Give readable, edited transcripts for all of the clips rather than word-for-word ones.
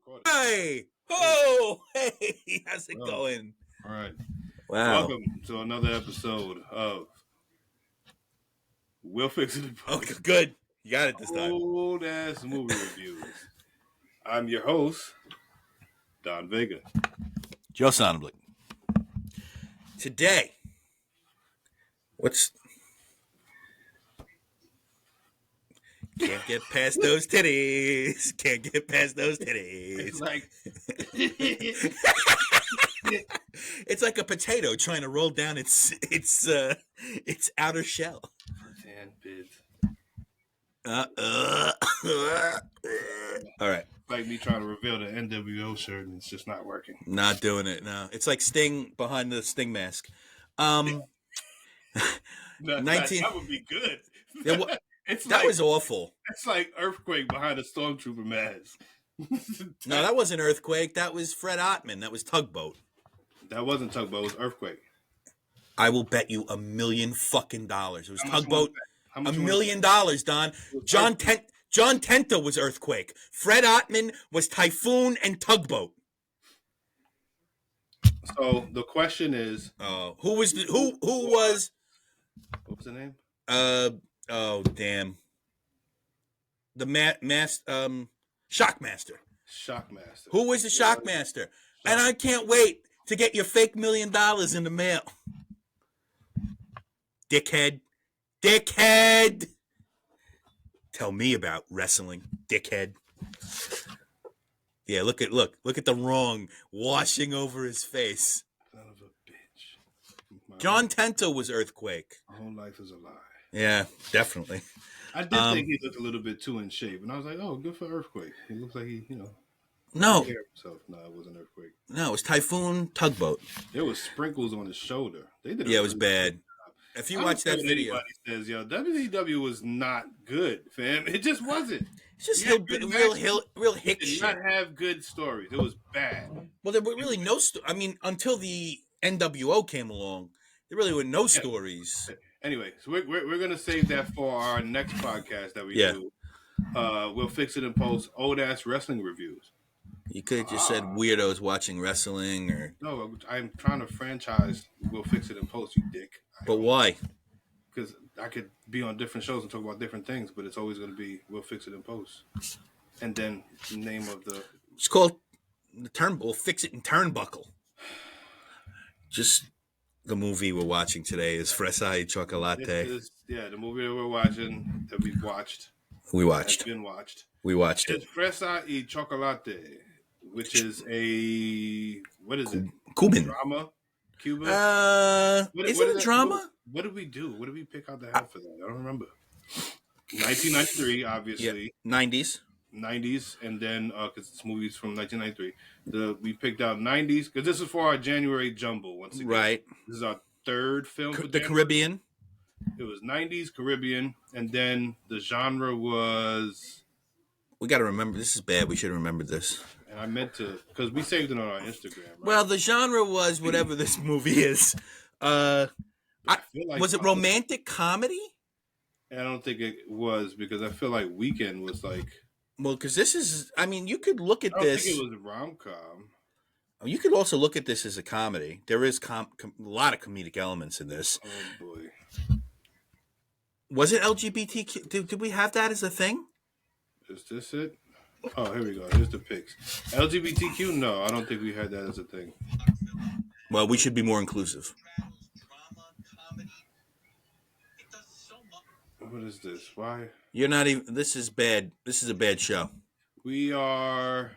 recording. Hi! Oh, hey! How's it going? All right. Wow. Welcome to another episode of We'll Fix It in Post. Okay, good. You got it this time. Old ass movie reviews. I'm your host, Don Vega. Joe Sonnenblick. Today, can't get past those titties. Can't get past those titties. It's like It's like a potato trying to roll down its outer shell. sandpit. All right. Like me trying to reveal the NWO shirt and it's just not working. Not doing it. No, it's like Sting behind the Sting mask. That 19 that would be good. That was awful. It's like Earthquake behind a Stormtrooper mask. No, that wasn't Earthquake. That was Fred Ottman. That was Tugboat. That wasn't Tugboat. It was Earthquake. I will bet you $1 million fucking dollars. It was Tugboat. $1 million, Don. John Tenta was Earthquake. Fred Ottman was Typhoon and Tugboat. So the question is, who was who was? What was the name? Oh damn. The Shockmaster. Shockmaster. Who was the Shockmaster? And I can't wait to get your fake $1 million in the mail. Dickhead. Tell me about wrestling, dickhead. Yeah, look at the wrong washing over his face. Son of a bitch. John Tenta was Earthquake. My whole life is a lie. Yeah, definitely. I did think he looked a little bit too in shape, and I was like, "Oh, good for Earthquake." He looks like he, No, took care of himself. No, it wasn't Earthquake. No, it was Typhoon Tugboat. There was sprinkles on his shoulder. They did. Yeah, it was bad. If you watch that video, anybody says, "Yo, WCW was not good, fam." It just wasn't. It's just real hick did shit. not have good stories. It was bad. Well, there were really no. I mean, until the NWO came along, there really were no stories. Anyway, so we're gonna save that for our next podcast that we do. We'll fix it in post. Old ass wrestling reviews. You could have just said weirdos watching wrestling, or no. I'm trying to franchise. We'll fix it in post, you dick. But why? Because I could be on different shows and talk about different things, but it's always going to be we'll fix it in post. And then the name of the... It's called the We'll Fix It in Turnbuckle. Just the movie we're watching today is Fresa Y Chocolate. The movie that we're watching, that we've watched. We watched. Been watched. We watched it's it. Fresa Y Chocolate, which is a... What is it? Cuban. Drama? Cuba? Is it a drama? What did we do? What did we pick out the hat for that? I don't remember. 1993, obviously. Yeah. 90s. 90s, and then, because this movie's from 1993, we picked out 90s, because this is for our January jumble, once again. Right. This is our third film for the Caribbean. It was 90s, Caribbean, and then the genre was... We got to remember, this is bad. We should have remembered this. And I meant to, because we saved it on our Instagram. Right? Well, the genre was whatever this movie is. Was it romantic comedy? I don't think it was, because I feel like Weekend was like... Well, because this is... I mean, you could look at this... I don't think it was rom-com. You could also look at this as a comedy. There is a lot of comedic elements in this. Oh, boy. Was it LGBTQ? Did we have that as a thing? Is this it? Oh, here we go. Here's the pics. LGBTQ? No, I don't think we had that as a thing. Well, we should be more inclusive. What is this? Why? You're not even... This is bad. This is a bad show. We are...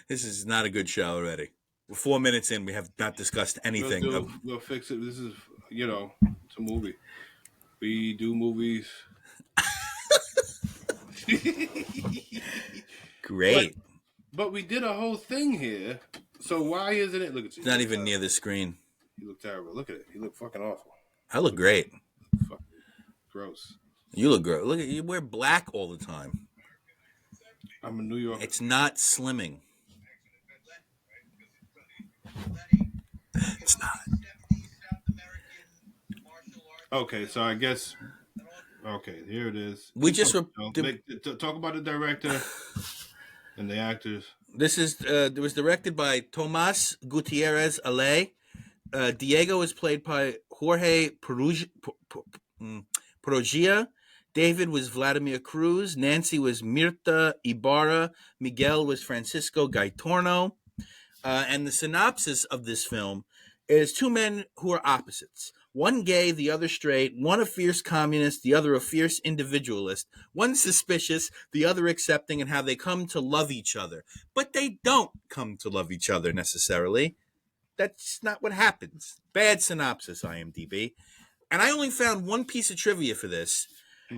This is not a good show already. We're 4 minutes in. We have not discussed anything. We'll fix it. This is, it's a movie. We do movies. Great. But we did a whole thing here. So why isn't it? Look at you. It's not even near the screen. You look terrible. Look at it. You look fucking awful. I look great. Fucking gross. You look great. Look at you. Wear black all the time. I'm a New Yorker. It's not slimming. It's not. Okay, so I guess. Okay, here it is. We just talk about the director and the actors. This is it was directed by Tomas Gutierrez Ale. Diego is played by Jorge Perugia. David was Vladimir Cruz. Nancy was Mirta Ibarra. Miguel was Francisco Gaitorno. And the synopsis of this film is two men who are opposites. One gay, the other straight. One a fierce communist, the other a fierce individualist. One suspicious, the other accepting, and how they come to love each other. But they don't come to love each other necessarily. That's not what happens. Bad synopsis, IMDb. And I only found one piece of trivia for this.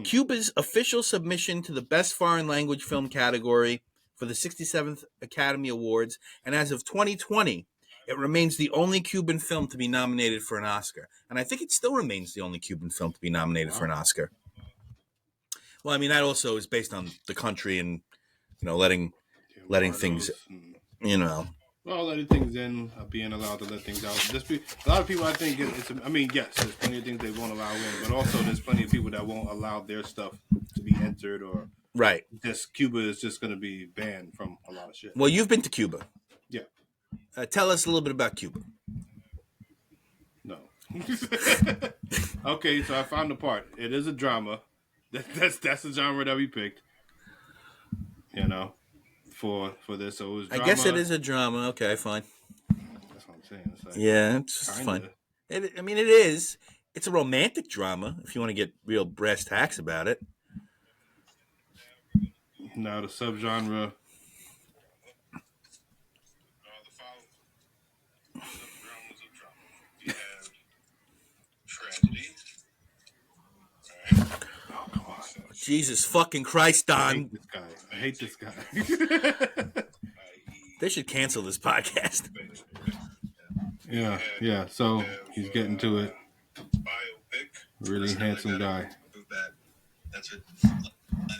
Cuba's official submission to the Best Foreign Language Film category for the 67th Academy Awards, and as of 2020, it remains the only Cuban film to be nominated for an Oscar. And I think it still remains the only Cuban film to be nominated for an Oscar. Well, I mean, that also is based on the country and, letting things, Well, letting things in, being allowed to let things out. A lot of people, I think, yes, there's plenty of things they won't allow in, but also there's plenty of people that won't allow their stuff to be entered, or right. Cuba is just going to be banned from a lot of shit. Well, you've been to Cuba. Yeah. Tell us a little bit about Cuba. No. Okay, so I found the part. It is a drama. That's the genre that we picked. For this, so it was drama. I guess it is a drama. Okay, fine. That's what I'm saying. It's like, yeah, it's fine. It is. It's a romantic drama, if you want to get real brass tacks about it. Now the subgenre. Tragedy. Oh, come on. Jesus fucking Christ, Don. I hate this guy. They should cancel this podcast. Yeah. So he's getting to it. Really handsome guy.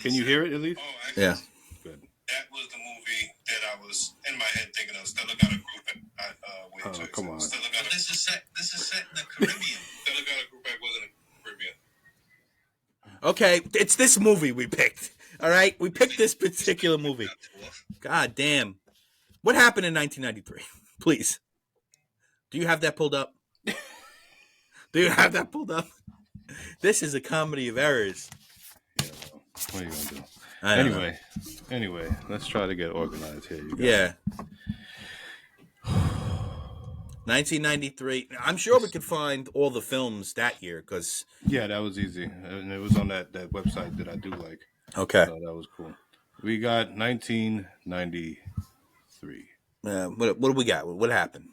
Can you hear it at least? Yeah. Good. That was the movie that I was in my head thinking of. Stella got a group. Oh, come on. This is set in the Caribbean. Stella got a group. Wasn't in the Caribbean. Okay, it's this movie we picked. All right, we picked this particular movie. God damn. What happened in 1993? Please. Do you have that pulled up? This is a comedy of errors. Yeah, well, what are you going to do? Anyway, let's try to get organized here. You guys. Yeah. 1993. I'm sure we could find all the films that year because. Yeah, that was easy. And it was on that website that I do like. Okay. So that was cool. We got 1993. What do we got? What happened?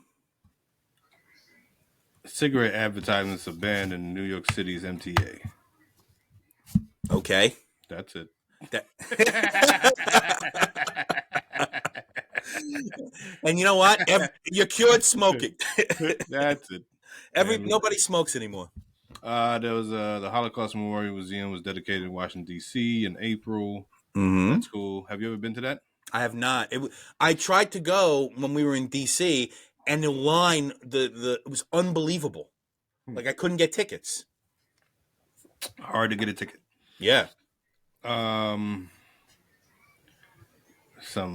Cigarette advertisements are banned in New York City's MTA. Okay. That's it. And you know what? You're cured smoking. That's it. Nobody smokes anymore. There was the Holocaust Memorial Museum was dedicated in Washington D.C. in April. Mm-hmm. That's cool. Have you ever been to that? I have not. I tried to go when we were in D.C. and the line it was unbelievable. Like I couldn't get tickets. Hard to get a ticket. Yeah. Some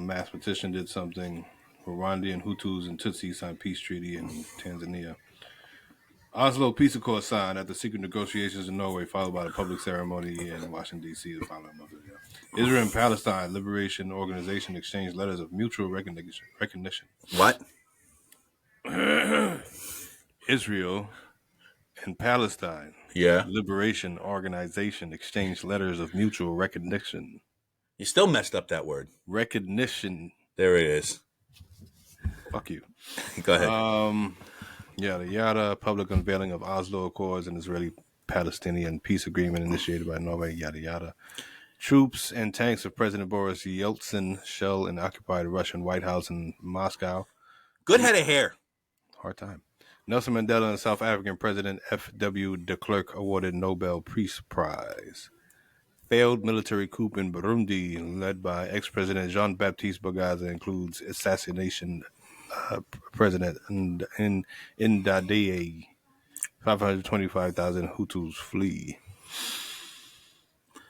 mathematician did something. Rwandan Hutus and Tutsis signed peace treaty in Tanzania. Oslo Peace Accord signed after secret negotiations in Norway, followed by the public ceremony in Washington, D.C. the following month. Israel and Palestine Liberation Organization exchanged letters of mutual recognition. What? Israel and Palestine Liberation Organization exchanged letters of mutual recognition. You still messed up that word. Recognition. There it is. Fuck you. Go ahead. Yada, public unveiling of Oslo Accords and Israeli-Palestinian peace agreement initiated by Norway, yada, yada. Troops and tanks of President Boris Yeltsin shell an occupied Russian White House in Moscow. Good head of hair. Hard time. Nelson Mandela and South African President F.W. de Klerk awarded Nobel Peace Prize. Failed military coup in Burundi led by ex-president Jean-Baptiste Bagaza includes assassination President Ndadaye. 525,000 Hutus flee.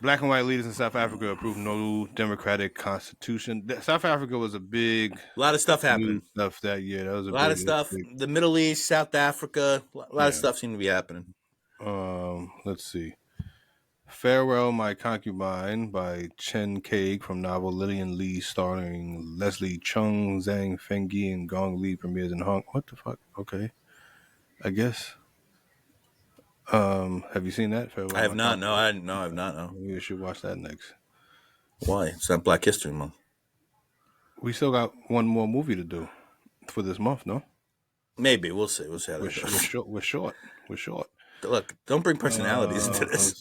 Black and white leaders in South Africa approved no democratic constitution. South Africa was a big A lot of stuff happening. news stuff that year. That was A a lot big, of stuff. big The Middle East, South Africa. A lot of yeah. stuff seemed to be happening. Let's see. Farewell, My Concubine by Chen Kaig from novel Lillian Lee, starring Leslie Chung, Zhang Fengyi, and Gong Li, premieres in Hong. What the fuck? Okay, I guess. Have you seen that? Farewell, I have My not. No, Concubine? I have not. No. Maybe you should watch that next. Why? It's not Black History Month. We still got one more movie to do for this month, no? Maybe we'll see. We'll see how We're, that sh- goes. we're short. We're short. Look, don't bring personalities into this.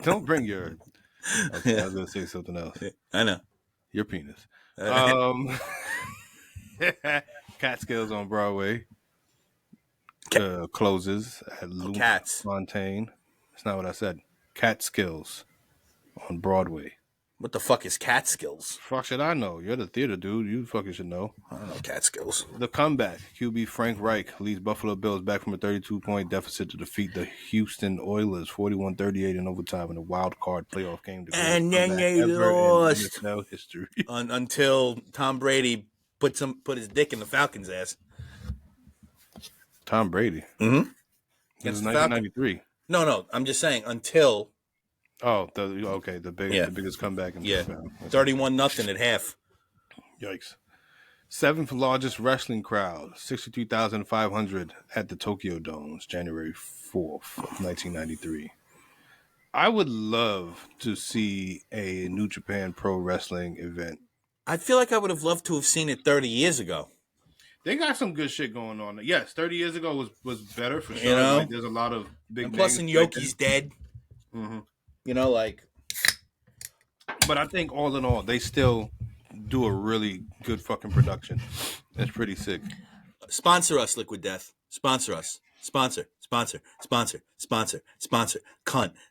Don't bring your. Okay, I was gonna say something else. I know. Your penis. Catskills on Broadway closes at Luke Cats. Fontaine. That's not what I said. Catskills on Broadway. What the fuck is Catskills? Fuck should I know? You're the theater dude. You fucking should know. I don't know Catskills. The comeback. QB Frank Reich leads Buffalo Bills back from a 32-point deficit to defeat the Houston Oilers 41-38 in overtime in a wild card playoff game. And then they lost. In NFL history. Until Tom Brady put his dick in the Falcons' ass. Tom Brady. Mm-hmm. This is 1993. No. I'm just saying until. Oh, the biggest comeback in yeah, NFL. 31-0 at half. Yikes! Seventh largest wrestling crowd, 63,500 at the Tokyo Dome, January 4th, 1993. I would love to see a New Japan Pro Wrestling event. I feel like I would have loved to have seen it 30 years ago. They got some good shit going on. Yes, 30 years ago was better for sure. You know? Like, there's a lot of big and plus, names. Yoki's dead. Mm-hmm. You know, like. But I think all in all, they still do a really good fucking production. That's pretty sick. Sponsor us, Liquid Death. Sponsor us. Sponsor. Cunt.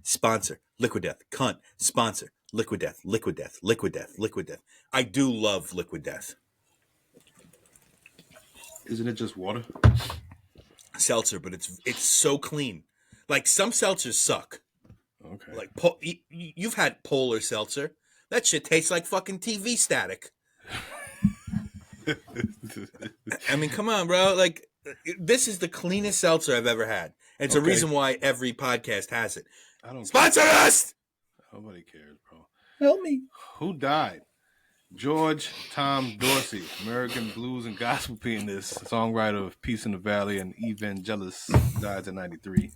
Sponsor. Liquid Death. Cunt. Sponsor. Liquid Death. Liquid Death. Liquid Death. Liquid Death. I do love Liquid Death. Isn't it just water? Seltzer, but it's so clean. Like, some seltzers suck. Okay. Like, you've had Polar Seltzer. That shit tastes like fucking TV static. I mean, come on, bro. Like, this is the cleanest seltzer I've ever had. And it's a reason why every podcast has it. I don't Sponsor us! Nobody cares, bro. Help me. Who died? George Tom Dorsey, American blues and gospel pianist, songwriter of Peace in the Valley and Evangelist, died in 93.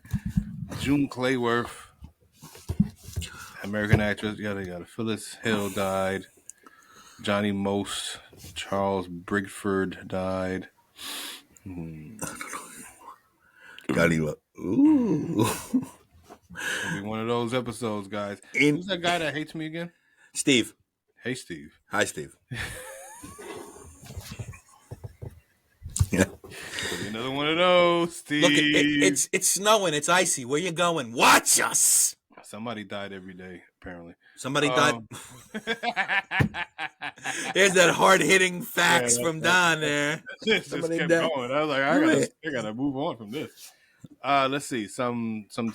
June Clayworth, American actress, they got Phyllis Hill died. Johnny Most, Charles Brigford died. Got you up. Ooh. It'll be one of those episodes, guys. Who's that guy that hates me again? Steve. Hey, Steve. Hi, Steve. Yeah. Another one of those, Steve. Look, it's snowing. It's icy. Where you going? Watch us. Somebody died every day, apparently. Somebody died. There's that hard-hitting facts from Don there. This just kept going. I was like, I gotta move on from this. Let's see some film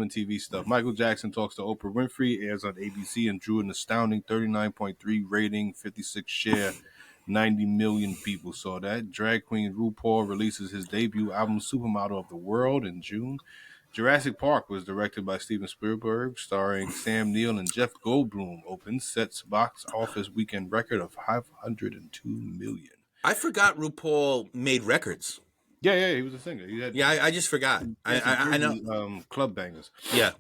and TV stuff. Michael Jackson talks to Oprah Winfrey, airs on ABC and drew an astounding 39.3 rating, 56 share. 90 million people saw that. Drag queen RuPaul releases his debut album Supermodel of the World in June. Jurassic Park was directed by Steven Spielberg, starring Sam Neill and Jeff Goldblum. Opens, sets box office weekend record of 502 million. I forgot RuPaul made records. Yeah, he was a singer. I just forgot. I know. Club bangers. Yeah.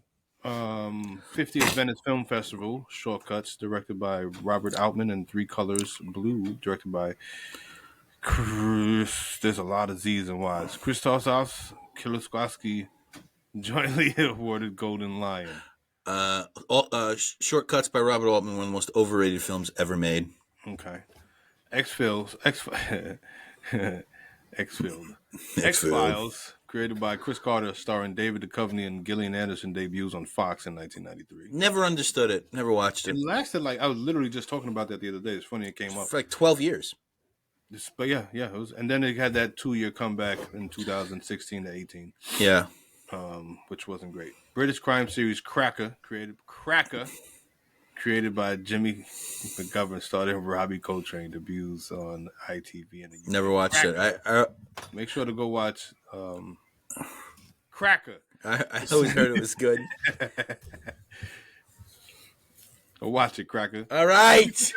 50th Venice Film Festival, Shortcuts, directed by Robert Altman, and Three Colors Blue, directed by Chris. There's a lot of Z's and Y's. Krzysztof Kieślowski, jointly awarded Golden Lion. Shortcuts by Robert Altman, one of the most overrated films ever made. Okay. X-Files, created by Chris Carter, starring David Duchovny and Gillian Anderson, debuts on Fox in 1993. Never understood it. Never watched it. It lasted I was literally just talking about that the other day. It's funny it came up. For 12 years. But yeah, it was. And then it had that 2-year comeback in 2016 to 18. Yeah. which wasn't great. British crime series Cracker, created by Jimmy McGovern, starring Robbie Coltrane, debuts on ITV in the UK. Never watched it. Make sure to go watch Cracker. I always heard it was good. Go watch it, Cracker. All right.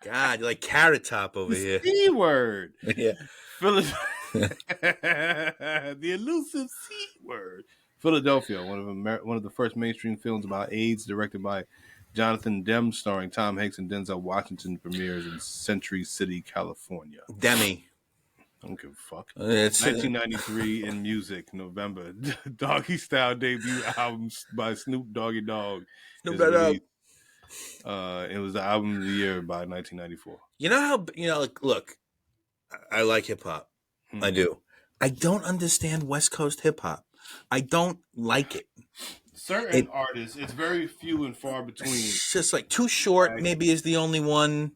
God, you're like Carrot Top over here. C word. Yeah. The elusive C word. Philadelphia, one of the first mainstream films about AIDS, directed by Jonathan Demme, starring Tom Hanks and Denzel Washington, premieres in Century City, California. Demi. I don't give a fuck. It's 1993 in music, November. Doggy Style debut album by Snoop Doggy Dogg. It was the album of the year by 1994. You know how, look, I like hip hop. I do. I don't understand West Coast hip hop. I don't like it. Certain artists, it's very few and far between. It's just like Too Short, maybe is the only one.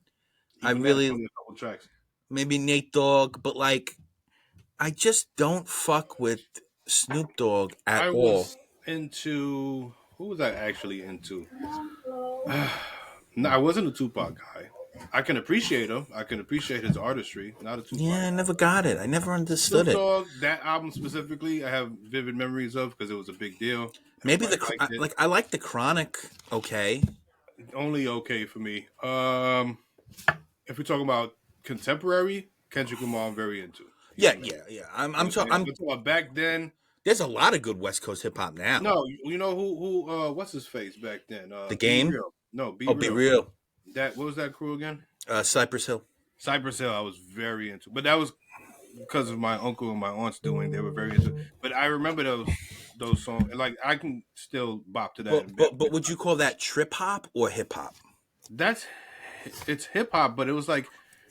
I really, a couple tracks. Maybe Nate Dogg, but like, I just don't fuck with Snoop Dogg at all. Who was I actually into? No, I wasn't a Tupac guy. I can appreciate him. I can appreciate his artistry. Not a Tupac. Yeah, I never got it. I never understood Snoop Dogg, that album specifically, I have vivid memories of because it was a big deal. Maybe I like the Chronic. Okay, only okay for me. If we're talking about contemporary, Kendrick Lamar, I'm very into. Yeah. I'm talking back then. There's a lot of good West Coast hip hop now. No, you know who what's his face back then? The Game. Be Real. No, Be Real. What was that crew again? Cypress Hill. Cypress Hill, I was very into, but that was because of my uncle and my aunts doing. They were very into. But I remember those songs. Like I can still bop to that. But would you call that trip hop or hip hop? It's hip hop, but it was like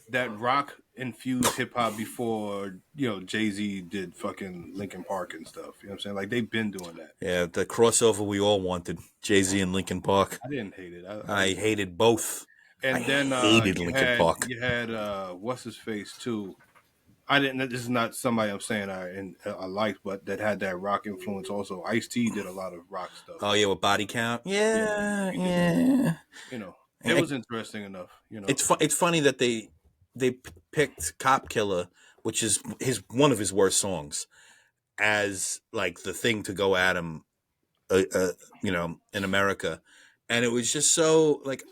that rock infused hip hop before Jay-Z did fucking Linkin Park and stuff. You know what I'm saying? Like they've been doing that. Yeah, the crossover we all wanted, Jay-Z and Linkin Park. I didn't hate it. I hated both. And then hated Linkin Park. You had what's his face too. I didn't. This is not somebody I'm saying I liked, but that had that rock influence also. Ice-T did a lot of rock stuff. Oh yeah, with Body Count. Yeah. It was interesting enough. It's funny that they picked Cop Killer, which is one of his worst songs, as like the thing to go at him, in America, and it was just so like.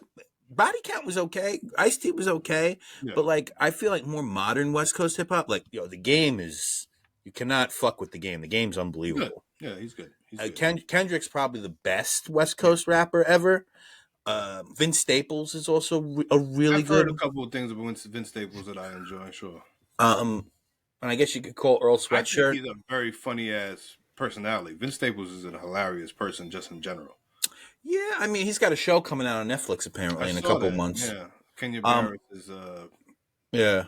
Body Count was okay. Ice-T was okay. Yeah. But, like, I feel like more modern West Coast hip-hop, like, the Game is... You cannot fuck with the Game. The Game's unbelievable. Good. Yeah, he's good. Kendrick's probably the best West Coast rapper ever. Vince Staples is also a really good... I've heard a couple of things about Vince Staples that I enjoy, sure. And I guess you could call Earl Sweatshirt... He's a very funny-ass personality. Vince Staples is a hilarious person just in general. Yeah, I mean, he's got a show coming out on Netflix apparently in a couple months. Yeah, Kenya Barris is. Yeah.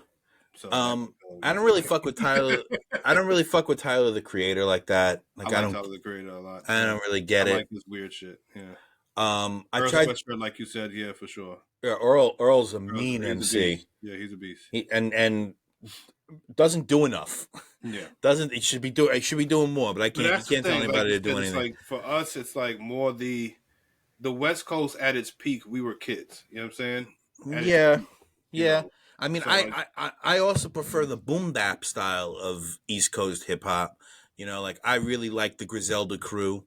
So, I don't really fuck with Tyler. I don't really fuck with Tyler the Creator like that. Like I don't. Tyler the Creator a lot. I don't really get it. I like this weird shit. Yeah. I tried, like you said, yeah, for sure. Yeah, Earl's a mean MC. Yeah, he's a beast. And doesn't do enough. Yeah, It should be doing more, but I can't tell anybody to do anything. Like for us, it's like more the West Coast at its peak. We were kids. You know what I'm saying? Yeah. I mean, so I also prefer the boom bap style of East Coast hip hop. Like I really like the Griselda crew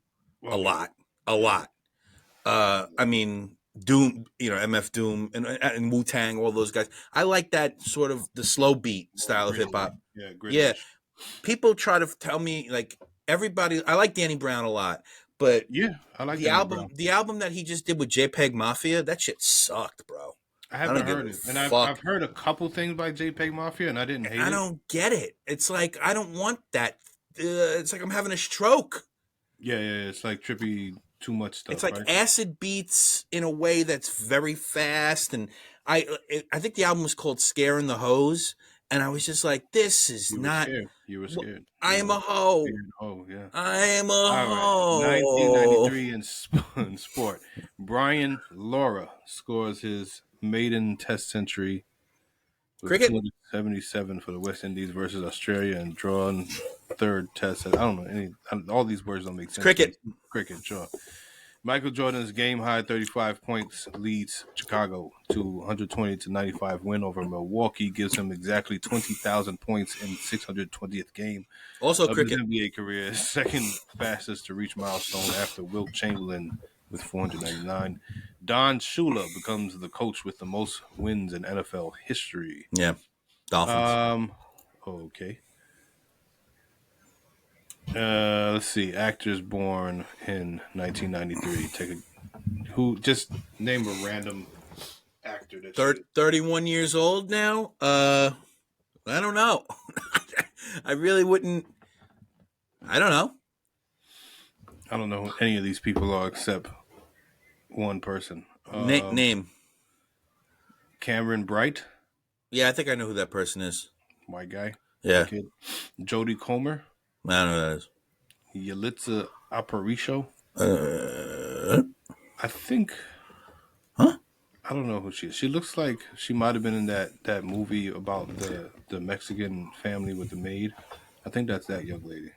a lot. I mean, Doom, MF Doom and Wu-Tang, all those guys. I like that sort of the slow beat style of hip hop. Yeah. People try to tell me like everybody. I like Danny Brown a lot, but yeah, I like the album. The album that he just did with JPEG Mafia, that shit sucked, bro. I haven't heard it, and I've heard a couple things by JPEG Mafia, and I didn't hate it. I don't get it. It's like I don't want that. It's like I'm having a stroke. Yeah, it's like trippy, too much stuff. It's like acid beats in a way that's very fast, and I think the album was called "Scaring the Hoes," and I was just like, "This is not." You were scared. I am a hoe. Oh yeah. I am a hoe. 1993 in sport. Brian Lara scores his maiden Test century with cricket 277 for the West Indies versus Australia and drawn third test. I don't know all these words don't make sense. Cricket. Cricket, sure. Michael Jordan's game-high 35 points leads Chicago to 120-95 win over Milwaukee, gives him exactly 20,000 points in 620th game Also of cricket. his NBA career, second fastest to reach milestone after Wilt Chamberlain with 499. Don Shula becomes the coach with the most wins in NFL history. Yeah, Dolphins. Okay. Let's see. Actors born in 1993. Just name a random actor that 31 years old now. I don't know. I really wouldn't. I don't know. I don't know who any of these people are except one person. Name. Cameron Bright, Yeah, I think I know who that person is. white guy. Yeah, Kid. Jodie Comer, I don't know who that is. Yalitza Aparicio. I think. Huh? I don't know who she is. She looks like she might have been in that movie about the Mexican family with the maid. I think that's that young lady.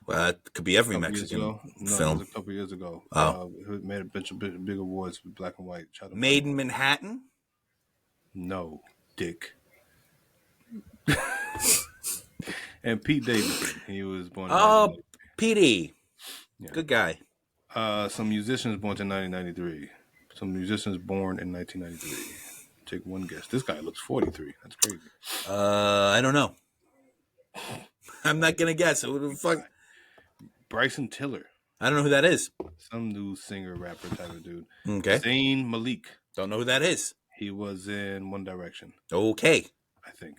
Well, that could be every A couple years Mexican ago? No, it film. was a couple years ago. Oh. It made a bunch of big awards with black and white. Made in Manhattan? No, Dick. And Pete Davidson. He was born in Oh, PD. Yeah. Good guy. Some musicians born in 1993. Some musicians born in 1993. Take one guess. This guy looks 43. That's crazy. I don't know. I'm not gonna guess. Who the fuck? Bryson Tiller. I don't know who that is. Some new singer, rapper type of dude. Okay. Zayn Malik. Don't know who that is. He was in One Direction. Okay. I think.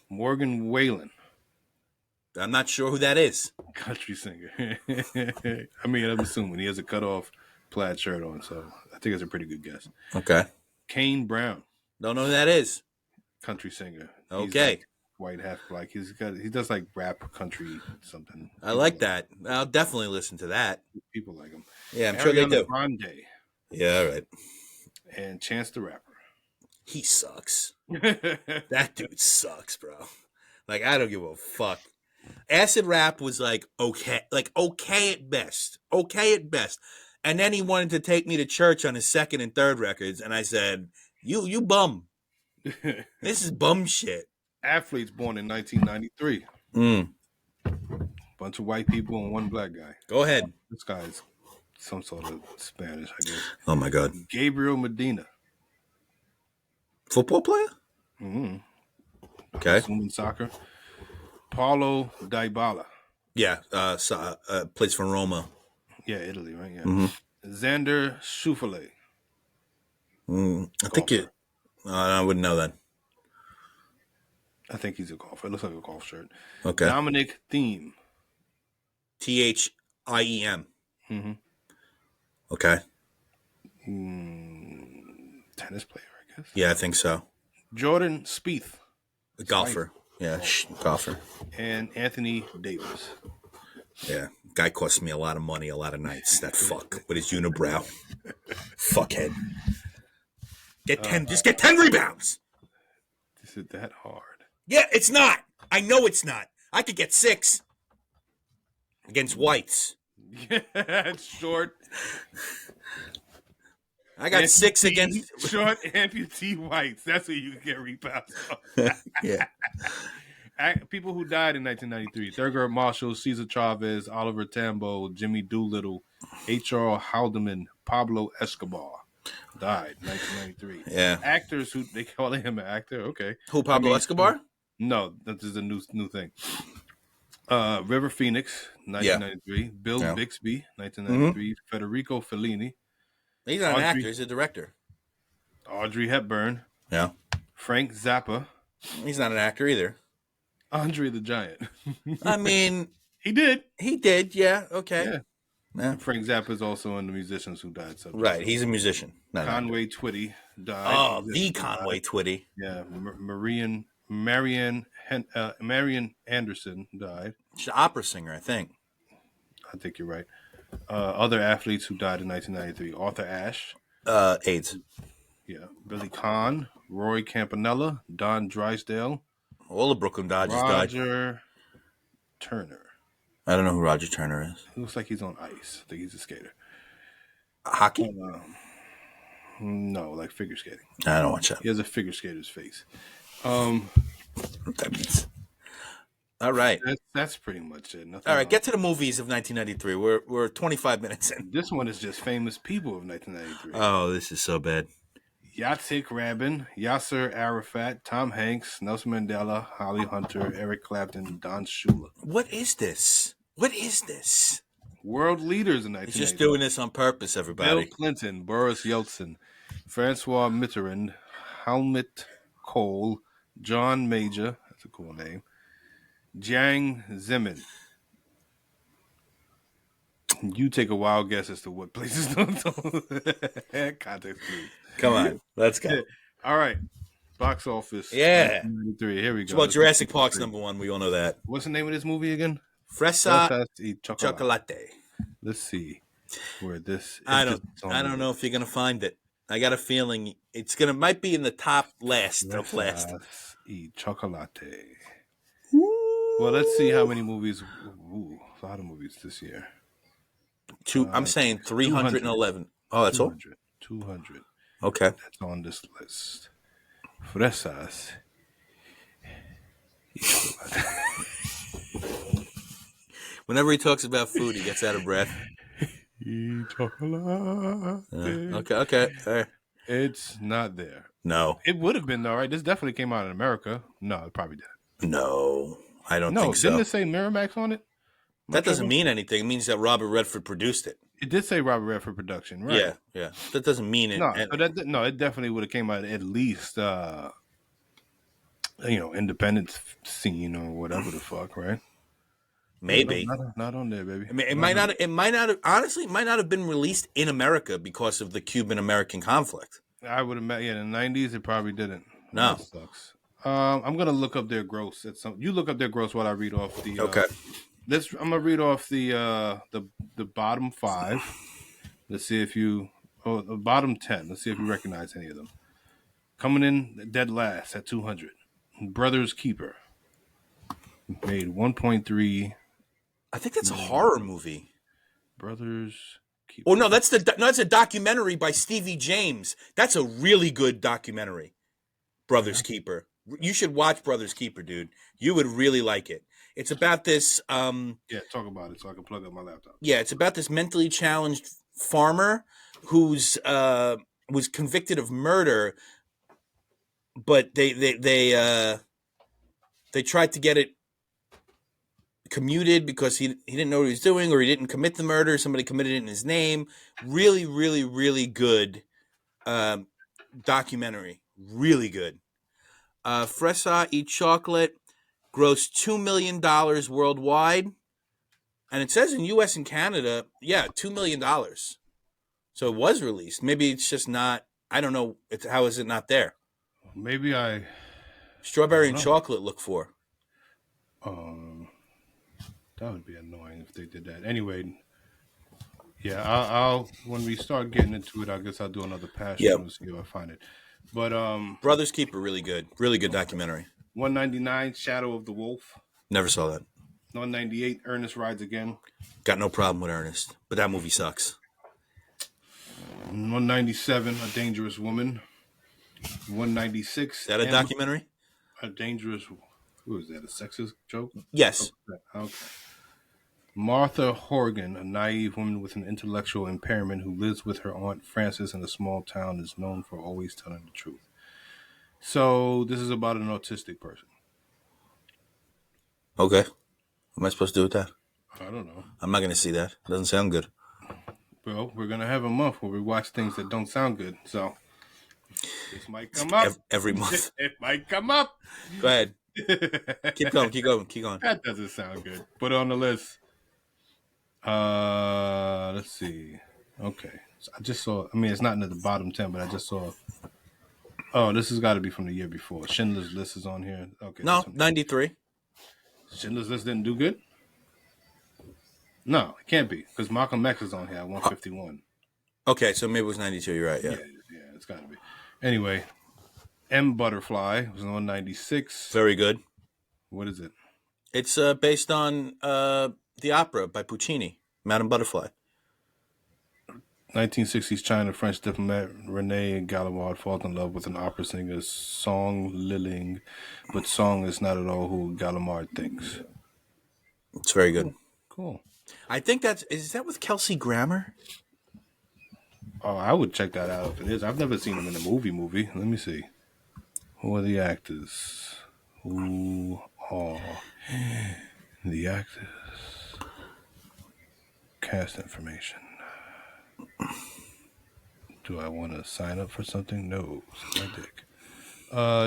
Morgan Wallen. I'm not sure who that is. Country singer. I mean, I'm assuming he has a cutoff plaid shirt on, so I think it's a pretty good guess. Okay. Kane Brown. Don't know who that is. Country singer. Okay. Like white, half black. He does like rap country something. I like that. I'll definitely listen to that. People like him. Yeah, I'm sure they do. Grande Yeah, all right. and Chance the Rapper. He sucks. That dude sucks, bro. Like, I don't give a fuck. Acid rap was like okay at best. Okay at best. And then he wanted to take me to church on his second and third records, and I said, You bum. This is bum shit. Athletes born in 1993. Bunch of white people and one black guy. Go ahead. This guy's some sort of Spanish, I guess. Oh my God. Gabriel Medina. Football player? Mm-hmm. Okay. Assuming soccer. Paulo Dybala. Yeah. Plays for Roma. Yeah, Italy, right? Yeah. Mm-hmm. Xander Schauffele. I think it. I wouldn't know that. I think he's a golfer. It looks like a golf shirt. Okay. Dominic Thiem. Thiem. Mm-hmm. Okay. Tennis player, I guess. Yeah, I think so. Jordan Spieth. A golfer. Yeah, golfer. And Anthony Davis. Yeah. Guy cost me a lot of money, a lot of nights. That fuck with his unibrow. Fuckhead. Just get 10 rebounds. Is it that hard? Yeah, it's not. I know it's not. I could get 6 against whites. Yeah, it's short. I got 6 against short amputee whites. That's what you can get rebounds on. Yeah. People who died in 1993: Thurgood Marshall, Cesar Chavez, Oliver Tambo, Jimmy Doolittle, H.R. Haldeman, Pablo Escobar. Died 1993. Yeah. Actors who they call him an actor. Okay. Who, Pablo Escobar? No, that is a new thing. River Phoenix, 1993. Yeah. Bill Bixby, 1993. Mm-hmm. Federico Fellini. He's not an actor. He's a director. Audrey Hepburn. Yeah. Frank Zappa. He's not an actor either. Andre the Giant. I mean, he did. He did. Yeah. Okay. Yeah. Frank Zappa is also in the musicians who died. Right. He's a musician. Conway Twitty died. Oh, the Conway Twitty. Yeah. Marian Anderson died. She's an opera singer, I think. I think you're right. Other athletes who died in 1993: Arthur Ashe. AIDS. Yeah. Billy Kahn, Roy Campanella, Don Drysdale. All the Brooklyn Dodgers died. Roger Turner. I don't know who Roger Turner is. He looks like he's on ice. I think he's a skater. Hockey? No, like figure skating. I don't watch that. He has a figure skater's face. What that means. All right. That's pretty much it. Nothing All right, else. get to the movies of 1993. We're 25 minutes in. This one is just famous people of 1993. Oh, this is so bad. Yitzhak Rabin, Yasser Arafat, Tom Hanks, Nelson Mandela, Holly Hunter, Eric Clapton, Don Shula. What is this? What is this? World leaders in 1993. He's just doing this on purpose, everybody. Bill Clinton, Boris Yeltsin, Francois Mitterrand, Helmut Kohl, John Major, that's a cool name, Jiang Zemin. You take a wild guess as to what places don't. Context, please. Come on, let's go. All right. Box office. Yeah. 1993. Here we go. Well, Jurassic Park's number one. We all know that. What's the name of this movie again? Fresa Y Chocolate. Let's see where this. I don't know if you're gonna find it. I got a feeling might be in the top last of last. Fresa Y Chocolate. Well, let's see how many movies. Ooh, a lot of movies this year. I'm saying 311. Oh, that's 200, all. 200. Okay. That's on this list. Fresas. Y Chocolate. Whenever he talks about food, he gets out of breath. Y Chocolate. Okay. All right. It's not there. No. It would have been though, right? This definitely came out in America. No, it probably didn't. No, I don't think so. Didn't it say Miramax on it? That doesn't mean anything. It means that Robert Redford produced it. It did say Robert Redford production, right? Yeah. That doesn't mean it. No, it definitely would have came out at least, independent scene or whatever the fuck, right? Maybe not on there, baby. I mean, it might not. It might not have. Honestly, it might not have been released in America because of the Cuban-American conflict. I would imagine. Yeah, in the 90s, it probably didn't. No, that sucks. I'm gonna look up their gross. You look up their gross while I read off the. Okay. I'm gonna read off the bottom 5. Let's see if the bottom 10. Let's see if you recognize any of them. Coming in dead last at 200. Brothers Keeper made 1.3. I think that's a horror movie. Brothers Keeper. Oh no, that's a documentary by Stevie James. That's a really good documentary. Brothers Keeper. You should watch Brothers Keeper, dude. You would really like it. It's about this. Talk about it so I can plug up my laptop. Yeah, it's about this mentally challenged farmer who's was convicted of murder, but they tried to get it commuted because he didn't know what he was doing, or he didn't commit the murder. Somebody committed it in his name. Really, really, really good documentary. Really good. Fresa Y Chocolate grossed $2 million worldwide. And it says in U.S. and Canada, $2 million. So it was released. Maybe it's just not, I don't know. How is it not there? Maybe Strawberry and Chocolate look for. That would be annoying if they did that. Anyway, I'll when we start getting into it, I guess I'll do another pass and see if I find it. But Brothers Keeper, really good documentary. 199, Shadow of the Wolf. Never saw that. 198, Ernest Rides Again. Got no problem with Ernest, but that movie sucks. 197, A Dangerous Woman. 196. Is that a documentary? A Dangerous. Who is that? A sexist joke? Yes. Okay. Martha Horgan, a naive woman with an intellectual impairment who lives with her Aunt Frances in a small town, is known for always telling the truth. So this is about an autistic person. Okay. What am I supposed to do with that? I don't know. I'm not going to see that. It doesn't sound good. Well, we're going to have a month where we watch things that don't sound good. So this might come up. Every month. It might come up. Go ahead. Keep going. That doesn't sound good. Put it on the list. Let's see. Okay. So I just saw, it's not in the bottom 10, but I just saw. Oh, this has got to be from the year before. Schindler's List is on here. Okay. No, 93. Schindler's List didn't do good? No, it can't be, because Malcolm X is on here at 151. Okay, so maybe it was 92. You're right, yeah. Yeah, it's got to be. Anyway, M. Butterfly was on 96. Very good. What is it? It's based on The opera by Puccini, Madame Butterfly. 1960s China French diplomat Rene Gallimard falls in love with an opera singer, Song Liling, but Song is not at all who Gallimard thinks. It's very good. Cool. I think is that with Kelsey Grammer? Oh, I would check that out if it is. I've never seen him in a movie. Let me see. Who are the actors? Who are the actors? Cast information. Do I want to sign up for something? No. Suck my dick.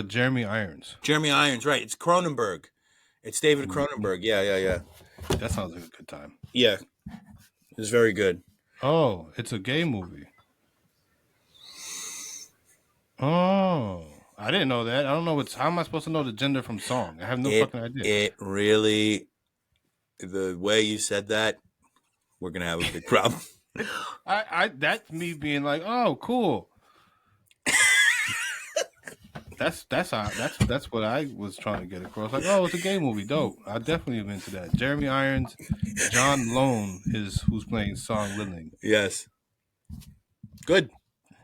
Jeremy Irons. Jeremy Irons, right. It's Cronenberg. It's David Cronenberg. Yeah. That sounds like a good time. Yeah. It's very good. Oh, it's a gay movie. Oh, I didn't know that. I don't know how am I supposed to know the gender from Song? I have no fucking idea. It really, the way you said that, we're gonna have a big problem. That's me being like, oh, cool. That's what I was trying to get across. Like, oh, it's a gay movie, dope. I definitely am into that. Jeremy Irons, John Lone is who's playing Song Liling. Yes. Good.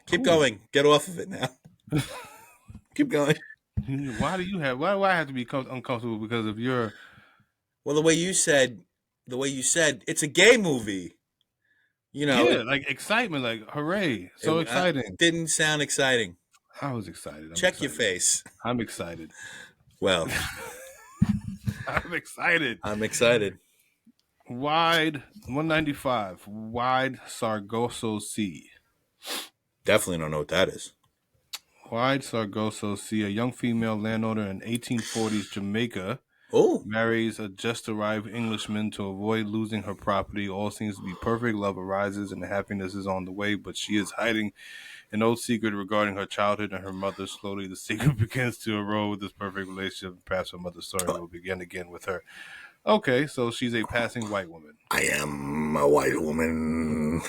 Keep going. Get off of it now. Keep going. Why do I have to be uncomfortable because of your? Well, the way you said, it's a gay movie. You know, yeah, like excitement, like hooray, so exciting. It didn't sound exciting. I was excited. Check your face. I'm excited. Well, I'm excited. Wide 195. Wide Sargasso Sea. Definitely don't know what that is. Wide Sargasso Sea. A young female landowner in 1840s Jamaica marries a just-arrived Englishman to avoid losing her property. All seems to be perfect. Love arises and happiness is on the way, but she is hiding an old secret regarding her childhood and her mother. Slowly, the secret begins to erode this perfect relationship. Perhaps her mother's story will begin again with her. Okay, so she's a passing white woman. I am a white woman.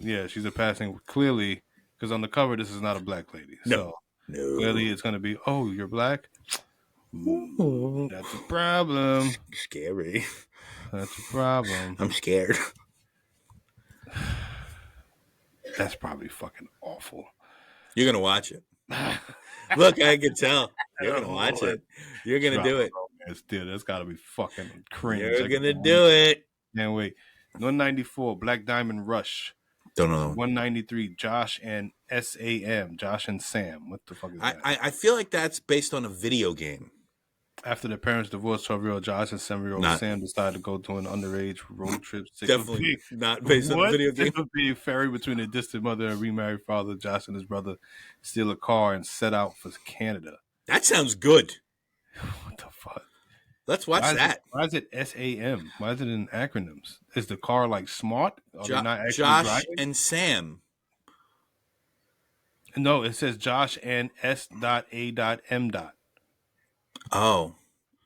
Yeah, she's a passing, clearly, because on the cover, this is not a black lady. No. Clearly it's going to be, oh, you're black? That's a problem. Scary. That's a problem. I'm scared. That's probably fucking awful. You're going to watch it. Look, I can tell. You're going to watch it. You're going to do it. Dude, that's got to be fucking cringe. You're going to do it. Can't wait. 194, Black Diamond Rush. Don't know. 193, Josh and Sam. Josh and Sam. What the fuck is that? I feel like that's based on a video game. After their parents divorced, 12-year-old Josh and 7-year-old Sam decided to go to an underage road trip. Definitely not based on a video game. It would be a ferry between a distant mother and remarried father. Josh and his brother steal a car and set out for Canada. That sounds good. What the fuck? Let's watch that. Why is it SAM? Why is it in acronyms? Is the car like smart? Josh driving? and Sam. No, it says Josh and S.A.M. Oh,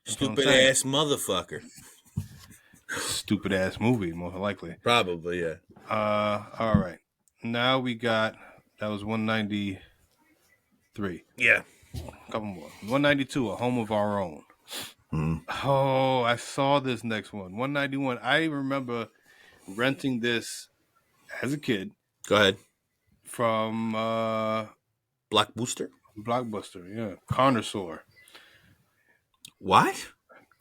stupid ass motherfucker. Stupid ass movie, more likely. Probably, yeah. All right. Now we got, that was 193. Yeah. A couple more. 192, A Home of Our Own. Oh, I saw this next one. 191. I remember renting this as a kid. Go ahead. From Blockbuster, yeah. Carnosaur. What?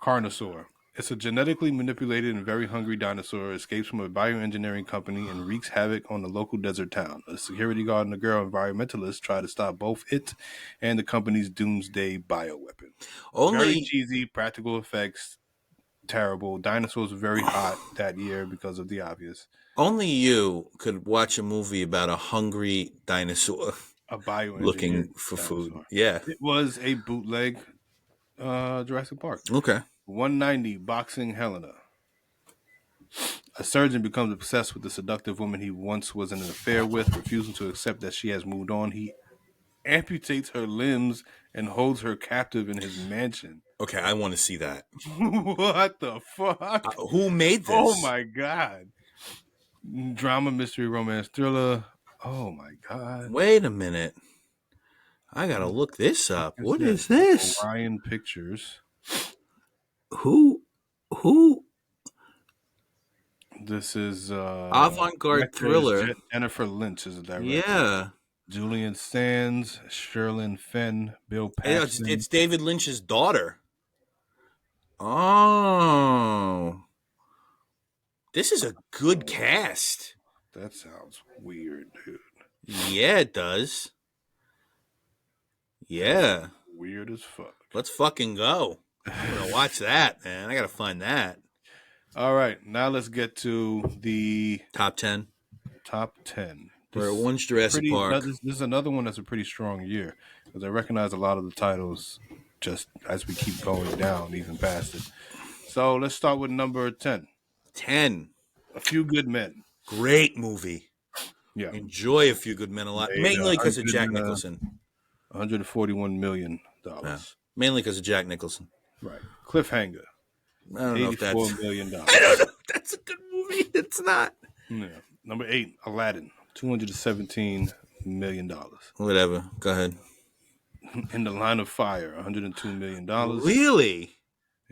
Carnosaur. It's a genetically manipulated and very hungry dinosaur escapes from a bioengineering company and wreaks havoc on the local desert town. A security guard and a girl environmentalist try to stop both it and the company's doomsday bioweapon. Very cheesy, practical effects, terrible. Dinosaurs were very hot that year because of the obvious. Only you could watch a movie about a hungry dinosaur. A bioengineer looking for dinosaur. Food. Yeah. It was a bootleg Jurassic Park. Okay. 190, Boxing Helena. A surgeon becomes obsessed with the seductive woman he once was in an affair with. Refusing to accept that she has moved on, he amputates her limbs and holds her captive in his mansion. Okay, I want to see that. What the fuck? Who made this? Oh my god. Drama, mystery, romance, thriller. Oh my god. Wait a minute. I gotta look this up. What is this? Orion Pictures. Who This is Avant-garde director is thriller. Jennifer Lynch is the director. Yeah. Julian Sands, Sherilyn Fenn, Bill It's, Paxton. it's David Lynch's daughter. Oh. This is a good cast. That sounds weird, dude. Yeah, it does. Yeah. Weird as fuck. Let's fucking go. I'm going to watch that, man. I got to find that. All right, now let's get to the Top 10. top 10. Where one's Jurassic Park. This is another one that's a pretty strong year because I recognize a lot of the titles just as we keep going down, even past it. So let's start with number 10. 10. A Few Good Men. Great movie. Yeah. Enjoy A Few Good Men a lot. Made, Mainly because of 100, Jack Nicholson. $141 million. Yeah. Mainly because of Jack Nicholson. Right. Cliffhanger. I don't know if that's... $84 million. I don't know if that's a good movie. It's not. Yeah. Number 8, Aladdin. $217 million. Whatever. Go ahead. In the Line of Fire. $102 million. Really?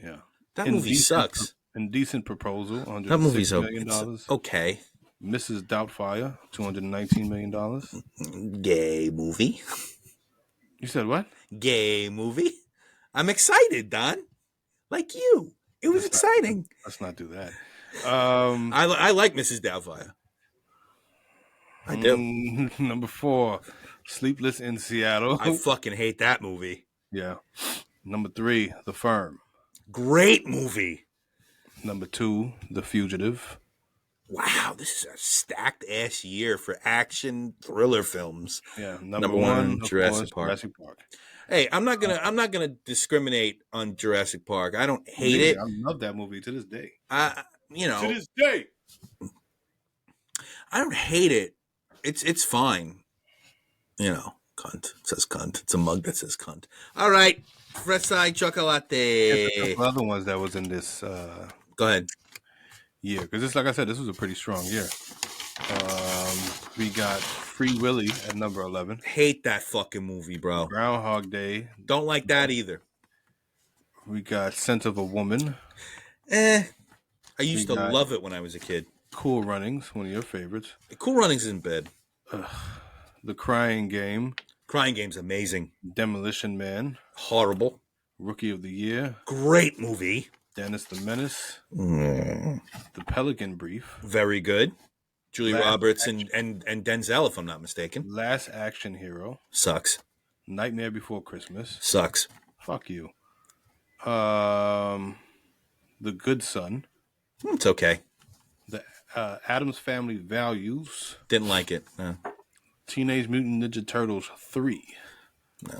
Yeah. That movie sucks. Indecent Proposal. $106 That movie's million. okay. Mrs. Doubtfire. $219 million. Gay movie. You said what? Gay movie. I'm excited, Don. Like you. It was exciting. Let's not do that. I like Mrs. Doubtfire. I do. Number 4, Sleepless in Seattle. I fucking hate that movie. Yeah. Number 3, The Firm. Great movie. Number 2, The Fugitive. Wow, this is a stacked ass year for action thriller films. Yeah. Number one, Jurassic Park. Jurassic Park. Hey, I'm not gonna discriminate on Jurassic Park. I don't hate it. I love that movie to this day. To this day. I don't hate it. It's fine. Cunt. It says cunt. It's a mug that says cunt. All right. Fresa Y Chocolate. There's a couple other ones that was in this Go ahead. year. Because this, like I said, this was a pretty strong year. We got Free Willy at number 11. Hate that fucking movie, bro. Groundhog Day. Don't like that either. We got Scent of a Woman. I used to love it when I was a kid. Cool Runnings, one of your favorites. Cool Runnings isn't bad. The Crying Game. Crying Game's amazing. Demolition Man. Horrible. Rookie of the Year. Great movie. Dennis the Menace. The Pelican Brief. Very good. Julia Roberts and Denzel, if I'm not mistaken. Last Action Hero. Sucks. Nightmare Before Christmas. Sucks. Fuck you. The Good Son. It's okay. The Addams Family Values. Didn't like it. No. Teenage Mutant Ninja Turtles 3.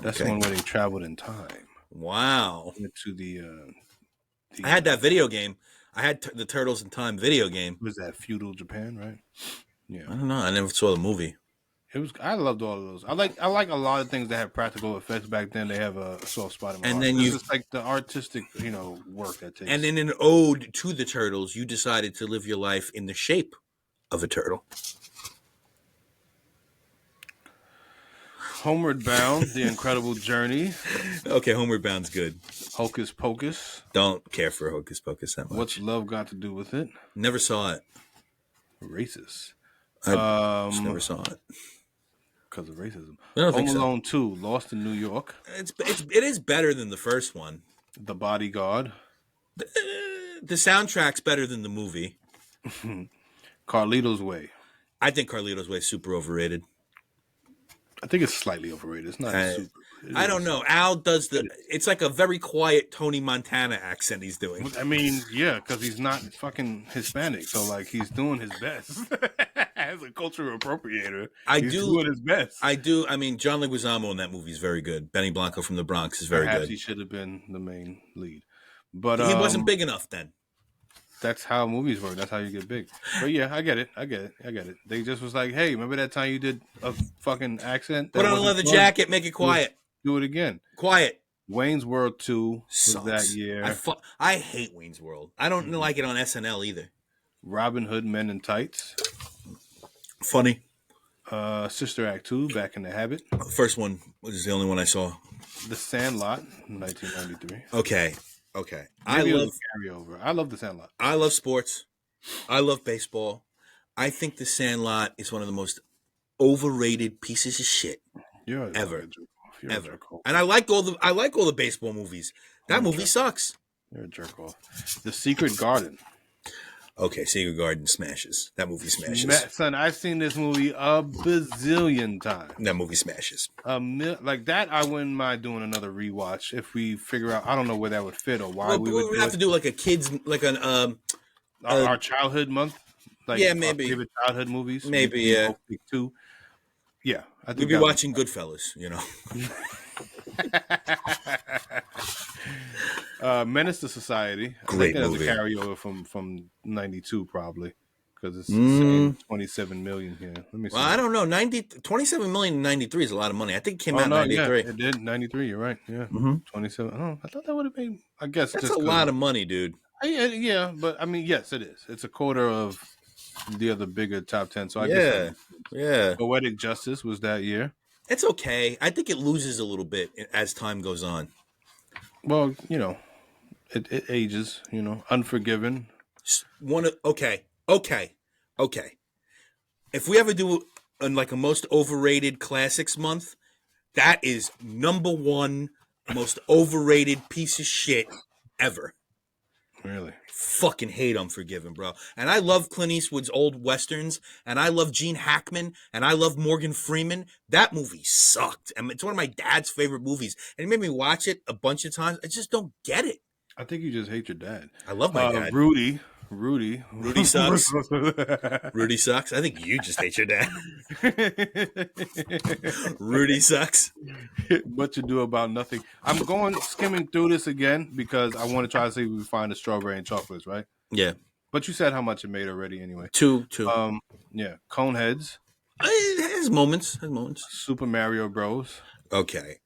That's the one where they traveled in time. Wow. To the I had that video game. I had the Turtles in Time video game. Was that feudal Japan, right? Yeah. I don't know. I never saw the movie. It was. I loved all of those. I like a lot of things that have practical effects back then. They have a soft spot in my heart. Then it's like the artistic, work that takes. And in an ode to the Turtles, you decided to live your life in the shape of a turtle. Homeward Bound: The Incredible Journey. Okay, Homeward Bound's good. Hocus Pocus. Don't care for Hocus Pocus that much. What's Love Got to Do with It? Never saw it. Racist. I just never saw it. Because of racism. I don't think Home so. Alone 2, Lost in New York. It is better than the first one. The Bodyguard. The soundtrack's better than the movie. Carlito's Way. I think Carlito's Way is super overrated. I think it's slightly overrated. It's not super. I don't know. Al does it's like a very quiet Tony Montana accent he's doing. I mean, yeah, because he's not fucking Hispanic. So, like, he's doing his best. As a cultural appropriator, he's doing his best. I do. I mean, John Leguizamo in that movie is very good. Benny Blanco from the Bronx is very Perhaps good. He should have been the main lead. But he wasn't big enough then. That's how movies work. That's how you get big. But yeah, I get it. They just was like, hey, remember that time you did a fucking accent? Put on a leather jacket, make it quiet. Do it again. Quiet. Wayne's World 2 Sucks. was that year. I hate Wayne's World. I don't like it on SNL either. Robin Hood Men in Tights. Funny. Sister Act 2, Back in the Habit. The first one was the only one I saw. The Sandlot, 1993. Okay. I love carryover. I love The Sandlot. I love sports. I love baseball. I think The Sandlot is one of the most overrated pieces of shit You're a ever. fucking jerk off. You're a Ever. jerk off. And I like all the baseball movies. That movie sucks. You're a jerk off. The Secret Garden. Okay, Secret Garden smashes. That movie smashes. Son, I've seen this movie a bazillion times. That movie smashes. Like that, I wouldn't mind doing another rewatch if we figure out. I don't know where that would fit or why we would have to do like a kids, like an our childhood month. Like yeah, maybe our favorite childhood movies. Maybe yeah. Two. Yeah, I think we'd be watching Goodfellas. You know. Menace to Society. Great I think movie. That's a carryover from '92 probably because it's saying 27 million here. Let me see. Well, I don't know. 27 million in 93 is a lot of money. I think it came out in 93. Yeah, it did 93. You're right. Yeah, 27. Oh, I thought that would have been. I guess that's just a lot of money, dude. Yeah, but I mean, yes, it is. It's a quarter of the other bigger top 10. So I guess Poetic Justice was that year. It's okay. I think it loses a little bit as time goes on. Well, you know, it ages. You know, Unforgiven. Okay. If we ever do like a most overrated classics month, that is number one most overrated piece of shit ever. Really? Fucking hate Unforgiven, bro. And I love Clint Eastwood's old westerns, and I love Gene Hackman, and I love Morgan Freeman. That movie sucked. I mean, it's one of my dad's favorite movies, and he made me watch it a bunch of times. I just don't get it. I think you just hate your dad. I love my dad. Rudy sucks. Rudy sucks. I think you just hate your dad. Rudy sucks. What you do about nothing. I'm skimming through this again because I want to try to see if we find the strawberry and chocolates, right? Yeah. But you said how much it made already anyway. Two. Yeah. Coneheads. It has moments. Super Mario Bros. Okay.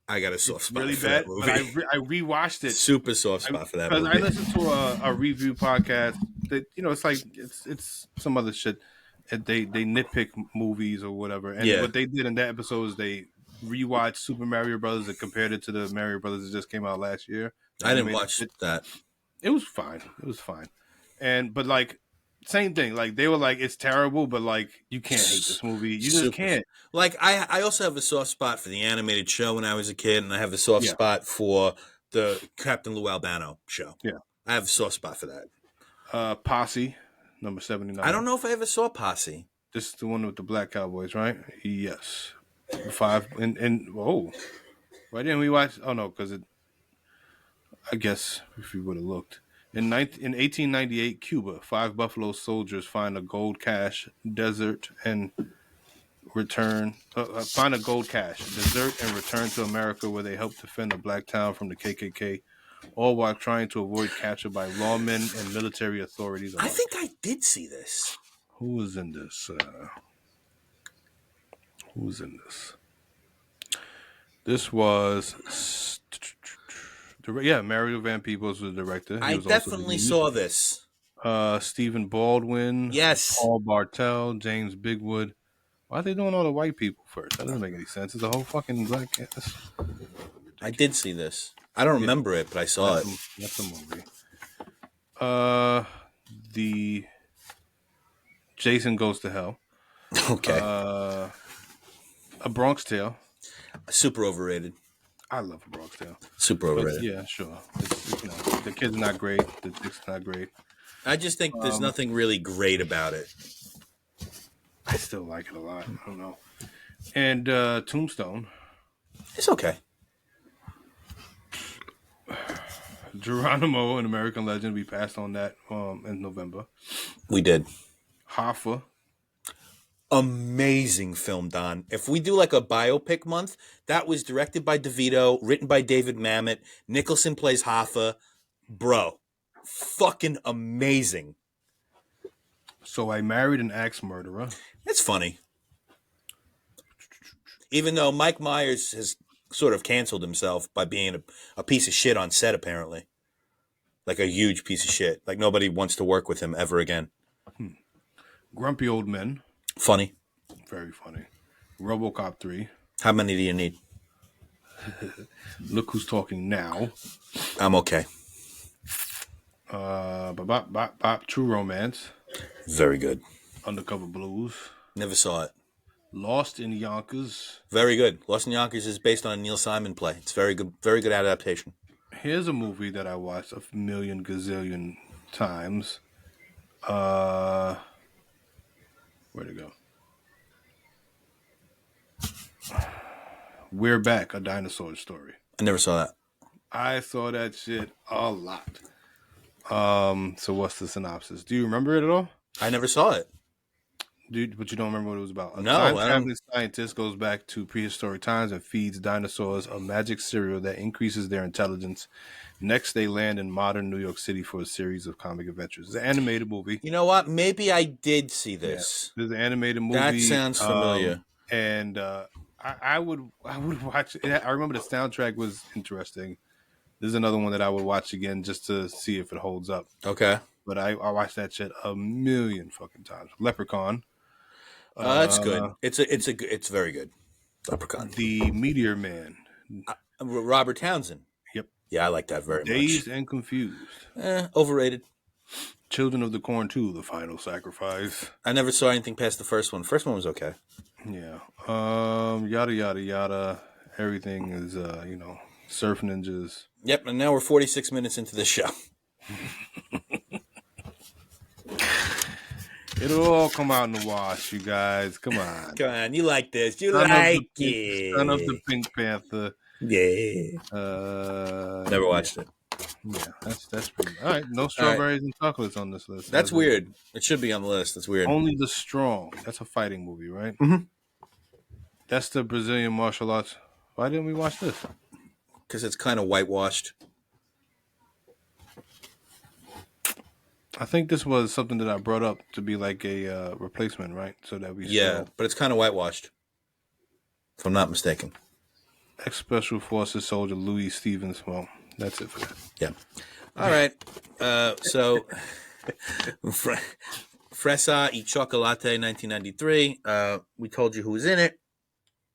I got a soft spot really for bad, that movie. But I rewatched it. Super soft spot for that movie. Because I listened to a review podcast that, you know, it's like it's some other shit. And they nitpick movies or whatever. And what they did in that episode is they rewatched Super Mario Brothers and compared it to the Mario Brothers that just came out last year. I didn't watch that. It was fine. But like, same thing. Like they were like, it's terrible, but like you can't hate this movie. You just can't. Like I also have a soft spot for the animated show when I was a kid, and I have a soft spot for the Captain Lou Albano show. Yeah, I have a soft spot for that. Posse, number 79. I don't know if I ever saw Posse. This is the one with the black cowboys, right? Yes. 5 and whoa. Why didn't we watch? Oh no, because I guess if we would have looked. In 1898, Cuba, 5 Buffalo soldiers find a gold cache desert and return to America where they help defend a black town from the KKK, all while trying to avoid capture by lawmen and military authorities. I think I did see this. Who was in this? This was... Mario Van Peebles was the director. I definitely saw this. Stephen Baldwin. Yes. Paul Bartel, James Bigwood. Why are they doing all the white people first? That doesn't make any sense. It's a whole fucking black cast. I did see this. I don't remember it, but I saw it. That's a movie. The Jason Goes to Hell. Okay. A Bronx Tale. Super overrated. I love A Bronx Tale. Super overrated. But yeah, sure. The kid's not great. The chick's not great. I just think there's nothing really great about it. I still like it a lot. I don't know. And Tombstone. It's okay. Geronimo, an American Legend. We passed on that in November. We did. Hoffa. Amazing film, Don. If we do like a biopic month, that was directed by DeVito, written by David Mamet. Nicholson plays Hoffa. Bro, fucking amazing. So I Married an Axe Murderer. It's funny. Even though Mike Myers has sort of canceled himself by being a piece of shit on set, apparently. Like a huge piece of shit. Like nobody wants to work with him ever again. Grumpy Old Men. Funny. Very funny. RoboCop 3. How many do you need? Look Who's Talking Now. I'm okay. Bop, Bop, Bop, True Romance, Very good. Undercover Blues, Never saw it. Lost in Yonkers. Very good. Lost in Yonkers is based on a Neil Simon play. It's very good adaptation. Here's a movie that I watched a million gazillion times. Where'd it go? We're Back, a Dinosaur Story. I never saw that. I saw that shit a lot. So what's the synopsis? Do you remember it at all? I never saw it. But you don't remember what it was about? No, I don't. time-traveling scientist goes back to prehistoric times and feeds dinosaurs a magic cereal that increases their intelligence. Next, they land in modern New York City for a series of comic adventures. It's an animated movie. You know what? Maybe I did see this. Yeah, there's an animated movie. That sounds familiar. And I would watch it. I remember the soundtrack was interesting. There's another one that I would watch again just to see if it holds up. Okay. But I watched that shit a million fucking times. Leprechaun. That's good. It's very good. Leprechaun. The Meteor Man. Robert Townsend. Yep. Yeah, I like that very much. Dazed and Confused. Overrated. Children of the Corn 2, The Final Sacrifice. I never saw anything past the first one. First one was okay. Yeah. Yada, yada, yada. Everything is, surf ninjas. Yep, and now we're 46 minutes into the show. It'll all come out in the wash, you guys. Come on. Come on, you like this. You like it. Son of the Pink Panther. Yeah. Never watched it. Yeah, that's pretty. All right, no strawberries and chocolates on this list. That's weird. It should be on the list. That's weird. Only the Strong. That's a fighting movie, right? Mm-hmm. That's the Brazilian martial arts. Why didn't we watch this? Because it's kind of whitewashed. I think this was something that I brought up to be like a replacement, right? So that we but it's kind of whitewashed, if I'm not mistaken. Ex-Special Forces soldier Louis Stevens. Well, that's it for that. Yeah. All right. So, Fresa Y Chocolate, 1993. We told you who was in it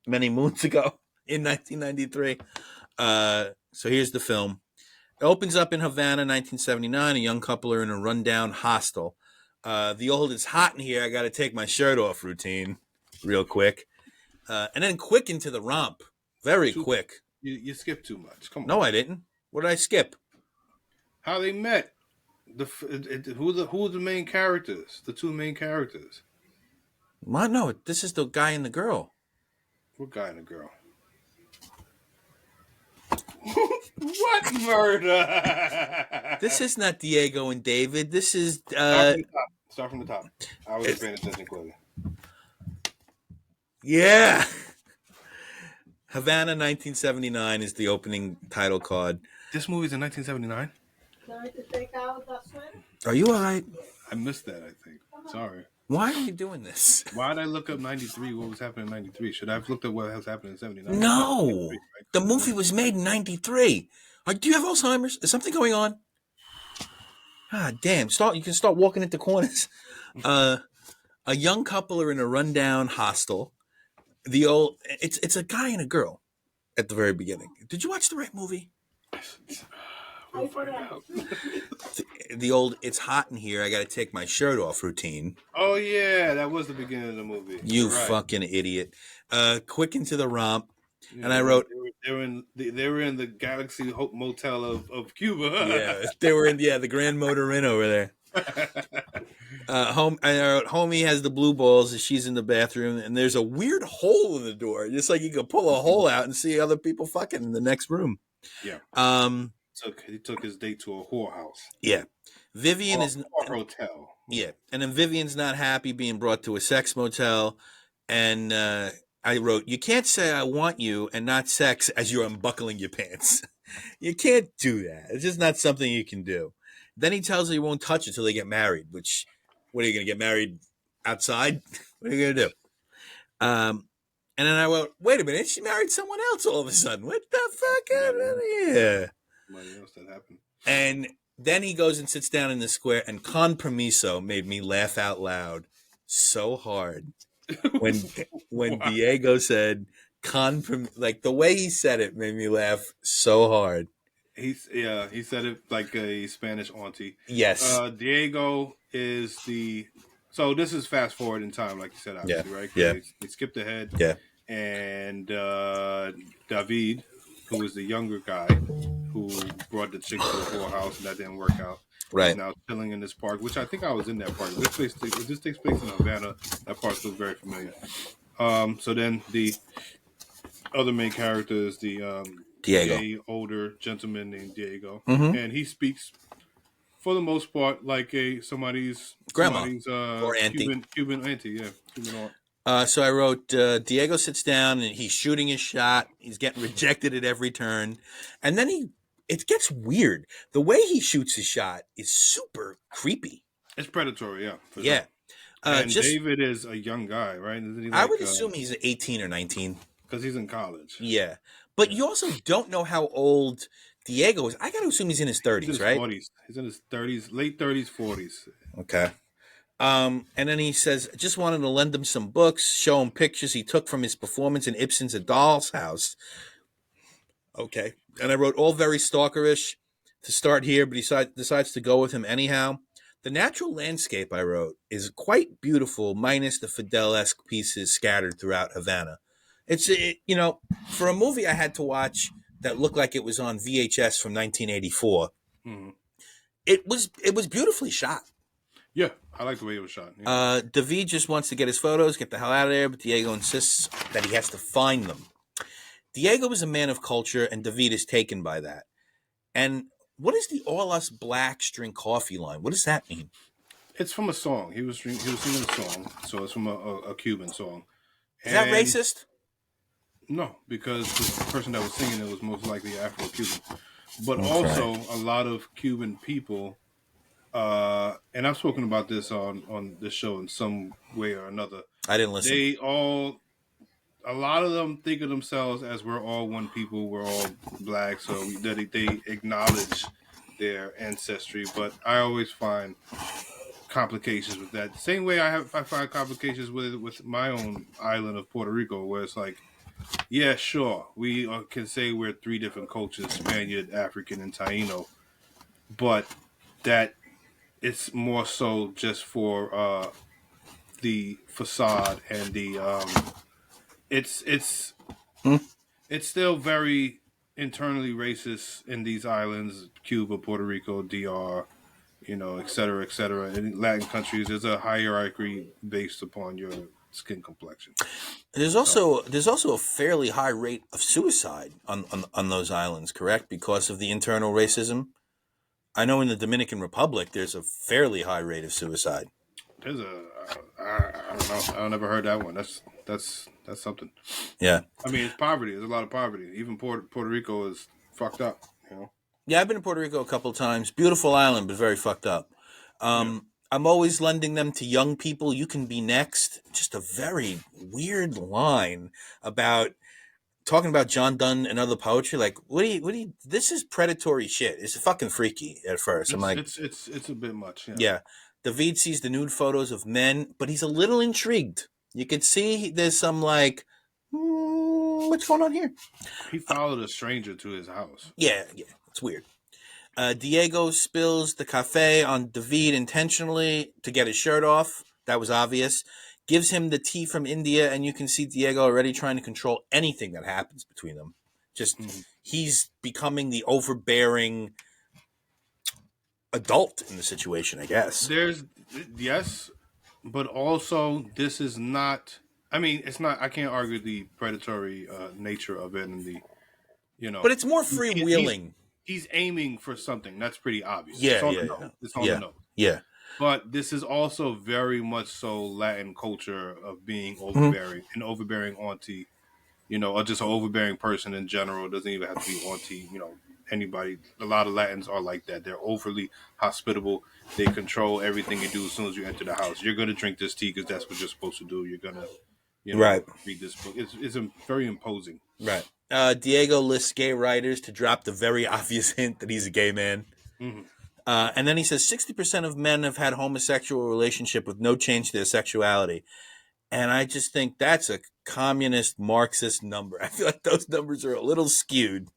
many moons ago in 1993. So here's the film. It opens up in Havana, 1979. A young couple are in a rundown hostel. The old "it's hot in here, I got to take my shirt off" routine, real quick. And then quick into the romp. Very quick. You skipped too much. Come on. No, I didn't. What did I skip? How they met. Who are the main characters? The two main characters. What? No, this is the guy and the girl. What guy and the girl? What murder? This is not Diego and David. This is Start from the top. I was paying attention clearly. Yeah. Havana 1979 is the opening title card. This movie's in 1979? Are you all right? I missed that, I think. Sorry. Why are you doing this? Why did I look up 93? What was happening in 93? Should I have looked up what was happening in 79? No. The movie was made in 93. Do you have Alzheimer's? Is something going on? Ah, damn. You can start walking into corners. A young couple are in a rundown hostel. It's a guy and a girl at the very beginning. Did you watch the right movie? We'll find out. The old "it's hot in here, I got to take my shirt off" routine. Oh yeah, that was the beginning of the movie. You fucking idiot! Quick into the romp, yeah, and I wrote they were in the Galaxy Hope Motel of Cuba. Yeah, they were in the Grand Motor Inn over there. I wrote, homie has the blue balls as she's in the bathroom, and there's a weird hole in the door, just like you could pull a hole out and see other people fucking in the next room. Yeah. He took his date to a whorehouse. Yeah. Vivian is a hotel. Yeah, and then Vivian's not happy being brought to a sex motel, and I wrote, you can't say I want you and not sex as you're unbuckling your pants. You can't do that. It's just not something you can do. Then he tells her he won't touch it till they get married, which, what are you going to get married outside? What are you going to do? And then I wrote, wait a minute, she married someone else all of a sudden. What the fuck out of here? Somebody else that happened. And then he goes and sits down in the square, and con permiso made me laugh out loud so hard when Wow. Diego said like the way he said it made me laugh so hard. He said it like a Spanish auntie. Yes. Diego is so this is fast forward in time, like you said, Yeah. obviously, right? Yeah. Because they skipped ahead, Yeah. and David, who was the younger guy who brought the chick to the whorehouse, and that didn't work out. He's Right. now chilling in this park, which I think I was in that park. If this takes place in Havana, that park looks very familiar. So then the other main character is the Diego. gay older gentleman named Diego, Mm-hmm. and he speaks for the most part like somebody's Grandma or auntie. Cuban auntie, yeah, Cuban aunt. So I wrote, Diego sits down and he's shooting his shot. He's getting rejected at every turn. And then it gets weird. The way he shoots his shot is super creepy. It's predatory, yeah, for Yeah. sure. And David is a young guy, right? Isn't he I would assume he's 18 or 19. Because he's in college. Yeah. But you also don't know how old Diego is. I got to assume he's in his 30s, he's in his right? 40s. He's in his 30s, late 30s, 40s. Okay. And then he says, just wanted to lend him some books, show him pictures he took from his performance in Ibsen's A Doll's House. Okay. And I wrote, all very stalkerish to start here, but he decides to go with him anyhow. The natural landscape, I wrote, is quite beautiful, minus the Fidel-esque pieces scattered throughout Havana. It's, for a movie I had to watch that looked like it was on VHS from 1984, it was beautifully shot. Yeah, I like the way it was shot. Yeah. David just wants to get his photos, get the hell out of there, but Diego insists that he has to find them. Diego is a man of culture, and David is taken by that. And what is the all us blacks drink coffee line? What does that mean? It's from a song. He was singing a song, so it's from a Cuban song. Is that racist? No, because the person that was singing it was most likely Afro-Cuban. But also, a lot of Cuban people, and I've spoken about this on this show in some way or another. I didn't listen. A lot of them think of themselves as we're all one people, we're all black, so they acknowledge their ancestry. But I always find complications with that. Same way I find complications with my own island of Puerto Rico, where it's like, yeah, sure, we can say we're three different cultures: Spaniard, African, and Taino, but that it's more so just for the facade and the it's still very internally racist in these islands: Cuba, Puerto Rico, DR, et cetera, et cetera. In Latin countries, there's a hierarchy based upon your skin complexion. There's also a fairly high rate of suicide on those islands, correct? Because of the internal racism. I know in the Dominican Republic, there's a fairly high rate of suicide. There's I don't know. I never heard that one. That's something. Yeah. I mean, it's poverty. There's a lot of poverty. Even Puerto Rico is fucked up. Yeah, I've been to Puerto Rico a couple of times. Beautiful island, but very fucked up. I'm always lending them to young people. You can be next. Just a very weird line about talking about John Donne and other poetry. Like, what do you? This is predatory shit. It's fucking freaky at first. I'm like, it's a bit much. Yeah. David sees the nude photos of men, but he's a little intrigued. You could see there's some like, what's going on here? He followed a stranger to his house. Yeah, it's weird. Diego spills the cafe on David intentionally to get his shirt off. That was obvious. Gives him the tea from India, and you can see Diego already trying to control anything that happens between them. Just, he's becoming the overbearing adult in the situation, I guess. Yes, but also this is not. I mean, it's not. I can't argue the predatory nature of it and the, But it's more freewheeling. He's aiming for something. That's pretty obvious. Yeah, it's on the nose. Yeah. But this is also very much so Latin culture of being overbearing, an overbearing auntie, or just an overbearing person in general. It doesn't even have to be auntie, anybody. A lot of Latins are like that. They're overly hospitable. They control everything you do as soon as you enter the house. You're going to drink this tea because that's what you're supposed to do. You're going to, read this book. It's very imposing. Right. Diego lists gay writers to drop the very obvious hint that he's a gay man. Mm-hmm. And then he says 60% of men have had homosexual relationship with no change to their sexuality. And I just think that's a communist Marxist number. I feel like those numbers are a little skewed,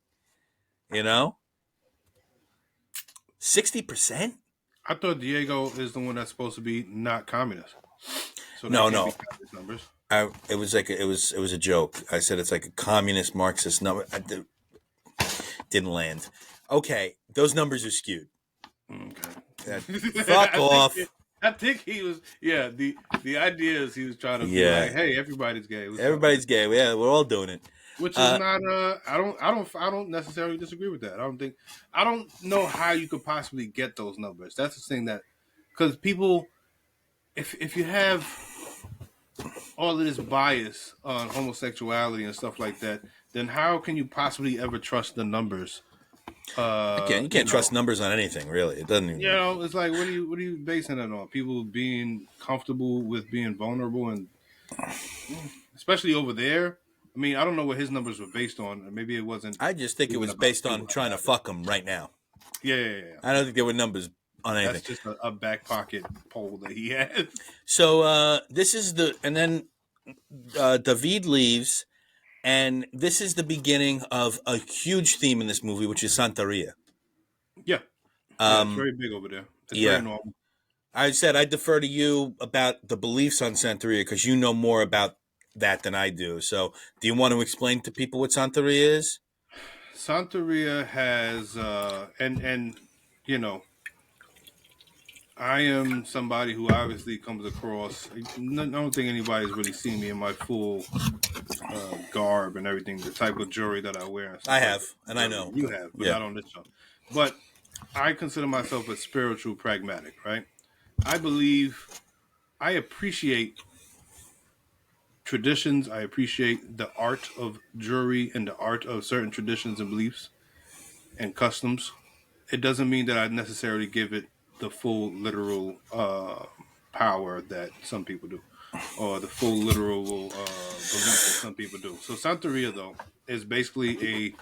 60%? I thought Diego is the one that's supposed to be not communist. So that No, can't no. be communist numbers. It was like it was a joke. I said it's like a communist Marxist number. Didn't land. Okay, those numbers are skewed. Okay. Fuck off. I think he was. Yeah. The idea is he was trying to be Yeah. like, hey, everybody's gay. What's up? Everybody's gay. Yeah, we're all doing it. Which is not. I don't necessarily disagree with that. I don't know how you could possibly get those numbers. That's the thing that, because people, if you have all of this bias on homosexuality and stuff like that, then how can you possibly ever trust the numbers? You can't trust numbers on anything, really. It doesn't even. It's like what are you basing it on? People being comfortable with being vulnerable, and especially over there. I mean, I don't know what his numbers were based on. Maybe it wasn't. I just think it was based on trying to fuck them right now. Yeah. I don't think there were numbers on anything. That's just a back pocket poll that he had. So this is and then David leaves, and this is the beginning of a huge theme in this movie, which is Santeria. Yeah, it's very big over there. It's very normal. I said I defer to you about the beliefs on Santeria because you know more about that than I do. So, do you want to explain to people what Santeria is? Santeria has, and you know, I am somebody who obviously comes across. I don't think anybody's really seen me in my full garb and everything, the type of jewelry that I wear. I have, and I know you have, but not on this show. But I consider myself a spiritual pragmatic, right? I appreciate traditions. I appreciate the art of jewelry and the art of certain traditions and beliefs and customs. It doesn't mean that I necessarily give it the full literal power that some people do, or the full literal belief that some people do. So Santeria, though, is basically a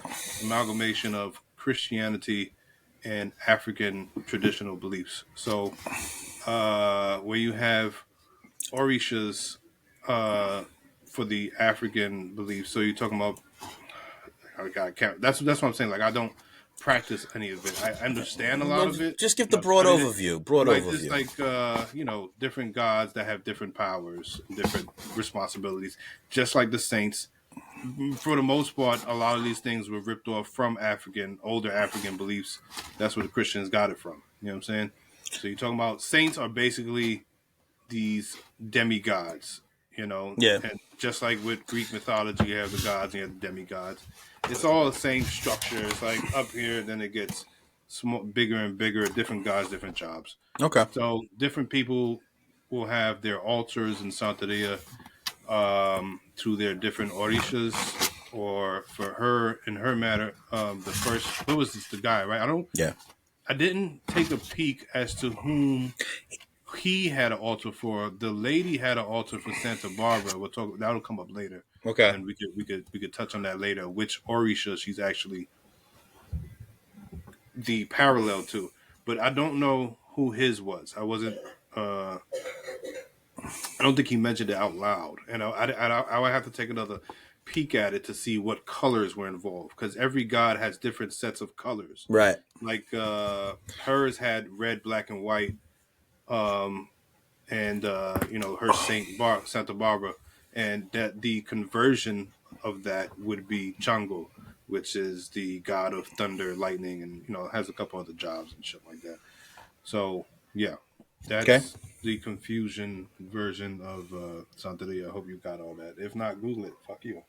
amalgamation of Christianity and African traditional beliefs. So where you have orishas for the African beliefs. So you're talking about, I can't. That's what I'm saying. Like, I don't practice any of it. I understand a lot of it. Just give the broad overview. It's like different gods that have different powers, different responsibilities. Just like the saints, for the most part, a lot of these things were ripped off from older African beliefs. That's where the Christians got it from. You know what I'm saying? So you're talking about saints are basically these demigods. Yeah. And just like with Greek mythology, you have the gods and you have the demigods. It's all the same structure. It's like up here, then it gets bigger and bigger. Different gods, different jobs. Okay. So different people will have their altars in Santeria to their different orishas, or for her, in her matter, the first. What was this? The guy, right? I didn't take a peek as to whom he had an altar for. The lady had an altar for Santa Barbara. We'll talk. That'll come up later. Okay. And we could touch on that later. Which orisha she's actually the parallel to, but I don't know who his was. I wasn't. I don't think he mentioned it out loud, and I would have to take another peek at it to see what colors were involved, because every god has different sets of colors. Right. Like hers had red, black, and white. And her Santa Barbara, and that the conversion of that would be Chango, which is the god of thunder, lightning, and has a couple other jobs and shit like that. So yeah, that's the confusion version of Santeria. I hope you got all that. If not, Google it. Fuck you.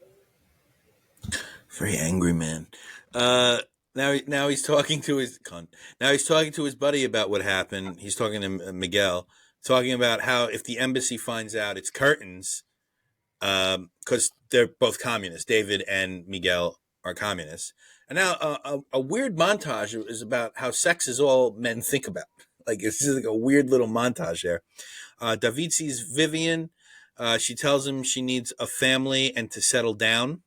Very angry man. Now he's talking to his buddy about what happened. He's talking to Miguel, talking about how if the embassy finds out it's curtains, because they're both communists. David and Miguel are communists. And now a weird montage is about how sex is all men think about. Like, it's just like a weird little montage there. David sees Vivian. She tells him she needs a family and to settle down.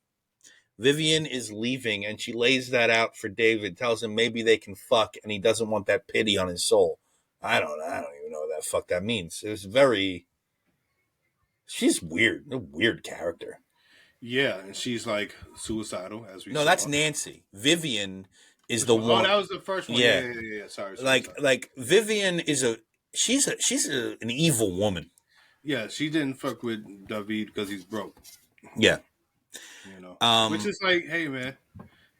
Vivian is leaving, and she lays that out for David, tells him maybe they can fuck, and he doesn't want that pity on his soul. I don't even know what the fuck that means. It was she's weird, a weird character. Yeah, and she's like suicidal, as we saw. No, that's Nancy. Vivian is the Oh, one. that was the first one. Yeah. Yeah. Sorry. Like Vivian is she's an evil woman. Yeah, she didn't fuck with David because he's broke. Yeah. Which is like, hey man,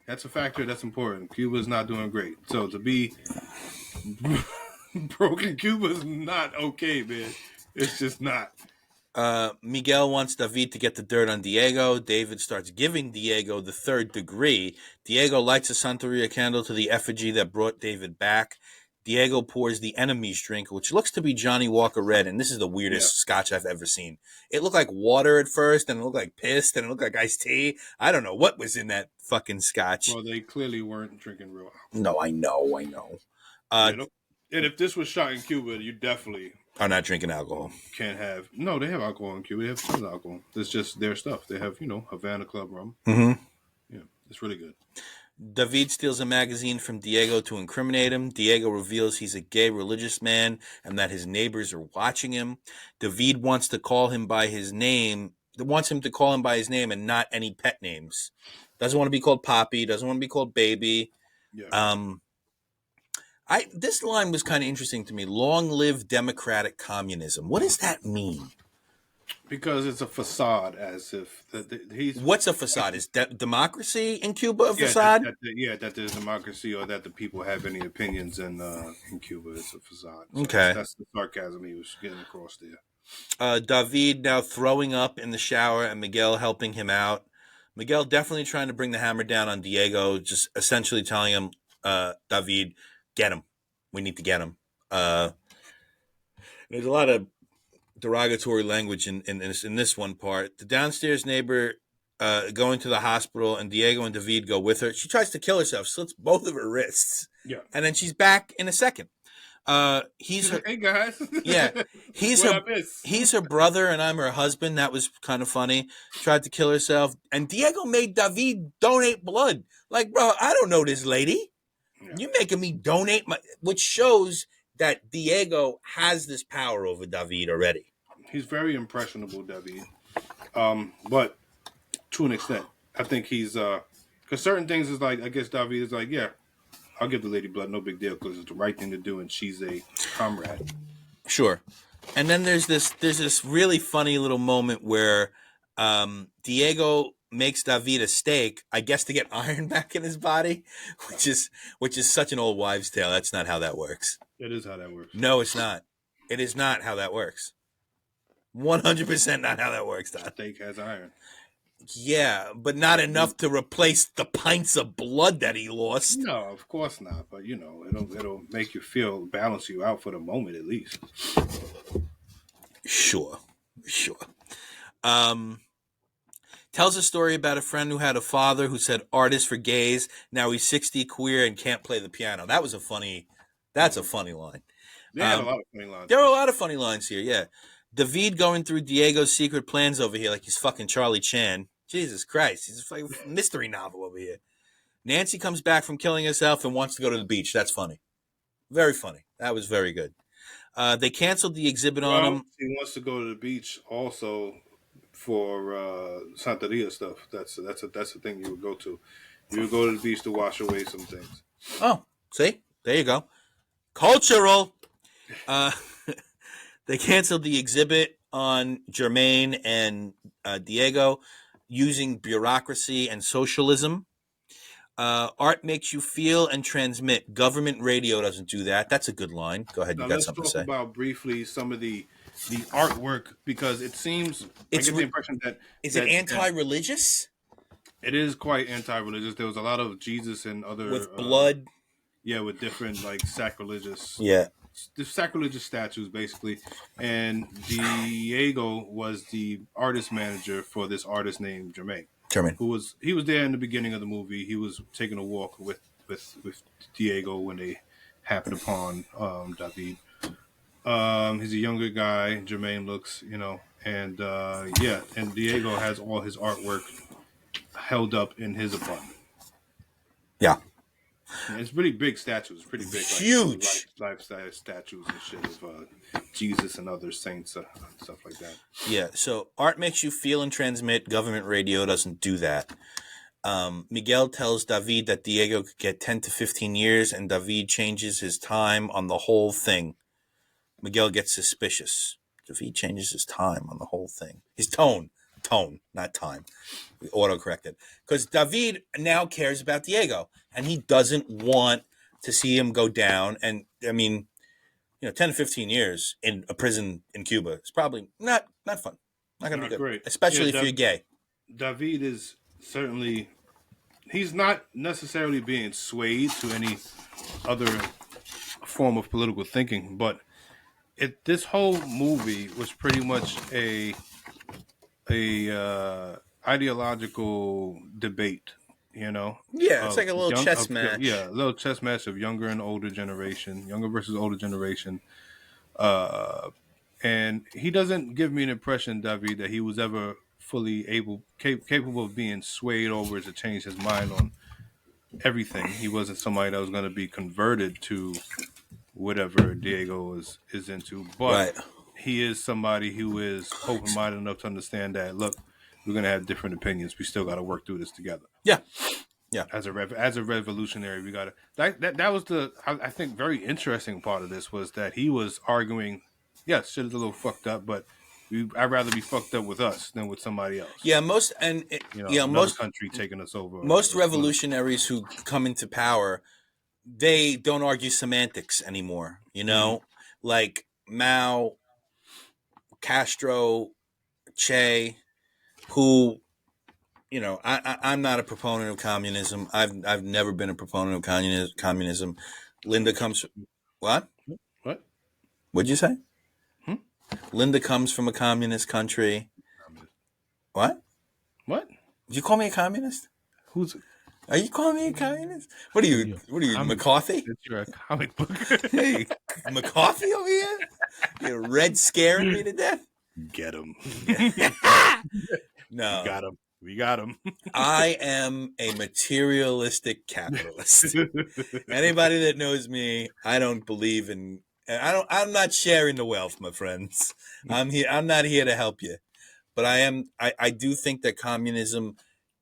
that's a factor that's important. Cuba's not doing great, so to be broke in Cuba is not okay, man. It's just not. Miguel wants David to get the dirt on Diego. David starts giving Diego the third degree. Diego lights a Santeria candle to the effigy that brought David back. Diego pours the enemy's drink, which looks to be Johnny Walker Red, and this is the weirdest scotch I've ever seen. It looked like water at first, and it looked like piss, and it looked like iced tea. I don't know what was in that fucking scotch. Well, they clearly weren't drinking real alcohol. No, I know. And if this was shot in Cuba, you definitely are not drinking alcohol. Can't have. No, they have alcohol in Cuba. They have tons of alcohol. It's just their stuff. They have, Havana Club rum. Mm-hmm. Yeah, it's really good. David steals a magazine from Diego to incriminate him. Diego reveals he's a gay religious man and that his neighbors are watching him. David wants to call him by his name. Wants him to call him by his name and not any pet names. Doesn't want to be called Poppy. Doesn't want to be called Baby. Yeah. This line was kind of interesting to me. Long live democratic communism. What does that mean? Because it's a facade, as if he's. What's a facade? Is democracy in Cuba a facade? That there's democracy, or that the people have any opinions in Cuba. It's a facade. So Okay, that's the sarcasm he was getting across there. David now throwing up in the shower, and Miguel helping him out. Miguel definitely trying to bring the hammer down on Diego, just essentially telling him, David, get him. We need to get him. There's a lot of derogatory language in this one part. The downstairs neighbor going to the hospital, and Diego and David go with her. She tries to kill herself, slits both of her wrists. Yeah. And then she's back in a second. He's her, hey guys. Yeah. He's her brother, and I'm her husband. That was kind of funny. Tried to kill herself. And Diego made David donate blood. Like, bro, I don't know this lady. Yeah. You're making me donate which shows that Diego has this power over David already. He's very impressionable, David. But to an extent, I think he's because certain things is like, I guess David is like, yeah, I'll give the lady blood, no big deal, because it's the right thing to do, and she's a comrade. Sure. And then there's this really funny little moment where Diego makes David a steak, I guess to get iron back in his body, which is such an old wives' tale. That's not how that works. It is how that works. No, it's not. It is not how that works. 100% not how that works, Don. Steak has iron. Yeah, but not enough to replace the pints of blood that he lost. No, of course not. But it'll make you balance you out for the moment at least. Sure. Tells a story about a friend who had a father who said artist for gays. Now he's 60, queer, and can't play the piano. That's a funny line. They had a lot of funny lines. There are a lot of funny lines here, yeah. David going through Diego's secret plans over here like he's fucking Charlie Chan. Jesus Christ, he's a fucking mystery novel over here. Nancy comes back from killing herself and wants to go to the beach. That's funny. Very funny. That was very good. They canceled the exhibit on him. He wants to go to the beach also for Santeria stuff. That's the thing you would go to. You would go to the beach to wash away some things. Oh, see? There you go. Cultural. They canceled the exhibit on Jermaine and Diego using bureaucracy and socialism. Art makes you feel and transmit. Government radio doesn't do that. That's a good line. Go ahead. You got something to say. Let's talk about briefly some of the artwork, because it seems I get the impression that is it anti-religious? It is quite anti-religious. There was a lot of Jesus and other with blood. Yeah, with different like sacrilegious. Yeah. The sacrilegious statues, basically. And Diego was the artist manager for this artist named Jermaine. He was there in the beginning of the movie. He was taking a walk with Diego when they happened upon David. He's a younger guy. Jermaine looks, and and Diego has all his artwork held up in his apartment. Yeah. And it's pretty big statues. Pretty big. Huge. Life-size statues and shit of Jesus and other saints and stuff like that. Yeah, so art makes you feel and transmit. Government radio doesn't do that. Miguel tells David that Diego could get 10 to 15 years, and David changes his time on the whole thing. Miguel gets suspicious. David changes his time on the whole thing. His tone, not time. We auto-corrected. Because David now cares about Diego, and he doesn't want to see him go down. And, I mean, 10 to 15 years in a prison in Cuba is probably not fun. Not going to be good. Great. Especially if you're gay. David is certainly... He's not necessarily being swayed to any other form of political thinking, but this whole movie was pretty much a ideological debate, Yeah, it's like a little chess match. Yeah, a little chess match of younger and older generation, younger versus older generation. And he doesn't give me an impression, David, that he was ever fully capable of being swayed over to change his mind on everything. He wasn't somebody that was going to be converted to whatever Diego is into, but he is somebody who is open-minded enough to understand that, look, we're going to have different opinions. We still got to work through this together. Yeah. As a revolutionary, we got to. That was I think very interesting part of this was that he was arguing, yes, shit is a little fucked up, but I'd rather be fucked up with us than with somebody else. Yeah, most country taking us over. Most revolutionaries who come into power, they don't argue semantics anymore. Like Mao, Castro, Che, who, I'm not a proponent of communism. I've never been a proponent of communism. Linda comes. What? What? What'd you say? Linda comes from a communist country. What? What? Did you call me a communist? Are you calling me a communist? What are you, McCarthy? You're a comic book. Hey, McCarthy over here? You're red scaring me to death? Get him. No. We got him. I am a materialistic capitalist. Anybody that knows me, I don't believe in... I'm not sharing the wealth, my friends. I'm not here to help you. But I do think that communism,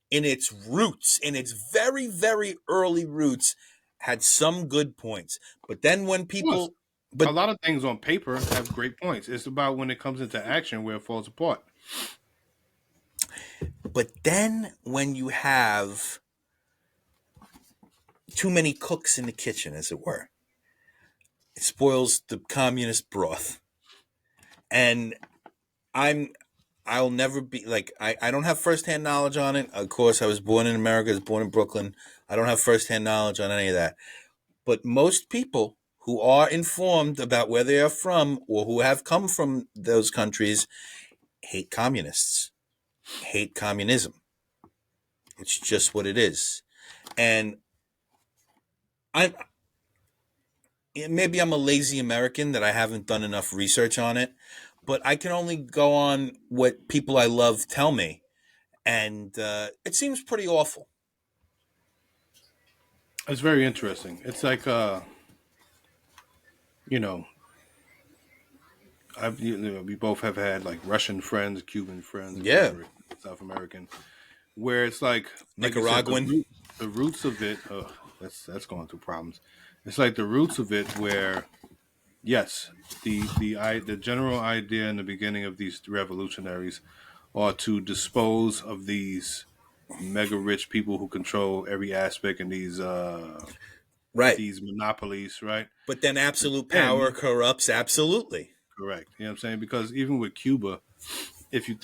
in its roots, in its very, very early roots, had some good points. But then when people... a lot of things on paper have great points. It's about when it comes into action where it falls apart. But then when you have too many cooks in the kitchen, as it were, it spoils the communist broth. And I'll never be like, I don't have firsthand knowledge on it. Of course, I was born in America, I was born in Brooklyn. I don't have firsthand knowledge on any of that. But most people who are informed about where they are from or who have come from those countries hate communists, hate communism. It's just what it is. And maybe I'm a lazy American that I haven't done enough research on it, but I can only go on what people I love tell me. And it seems pretty awful. It's very interesting. It's like, we both have had like Russian friends, Cuban friends, South American, where it's like Nicaraguan. Said, the roots of it. That's going through problems. It's like the roots of it, where yes, the general idea in the beginning of these revolutionaries are to dispose of these mega rich people who control every aspect in these these monopolies, right? But then absolute power corrupts absolutely. Correct. You know what I'm saying? Because even with Cuba, if you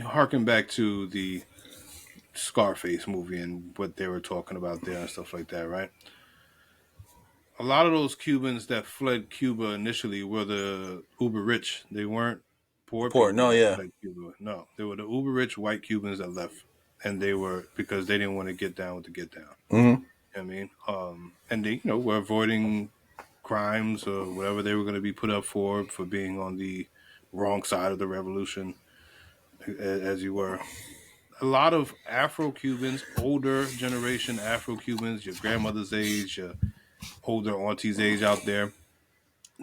harken back to the Scarface movie and what they were talking about there and stuff like that, right? A lot of those Cubans that fled Cuba initially were the uber rich. They weren't poor. No, yeah. Cuba. No, they were the uber rich white Cubans that left, and they were because they didn't want to get down with the get down. Mm-hmm. I mean, and they were avoiding crimes or whatever they were going to be put up for being on the wrong side of the revolution, as you were. A lot of Afro-Cubans, older generation Afro-Cubans, your grandmother's age, your older auntie's age out there,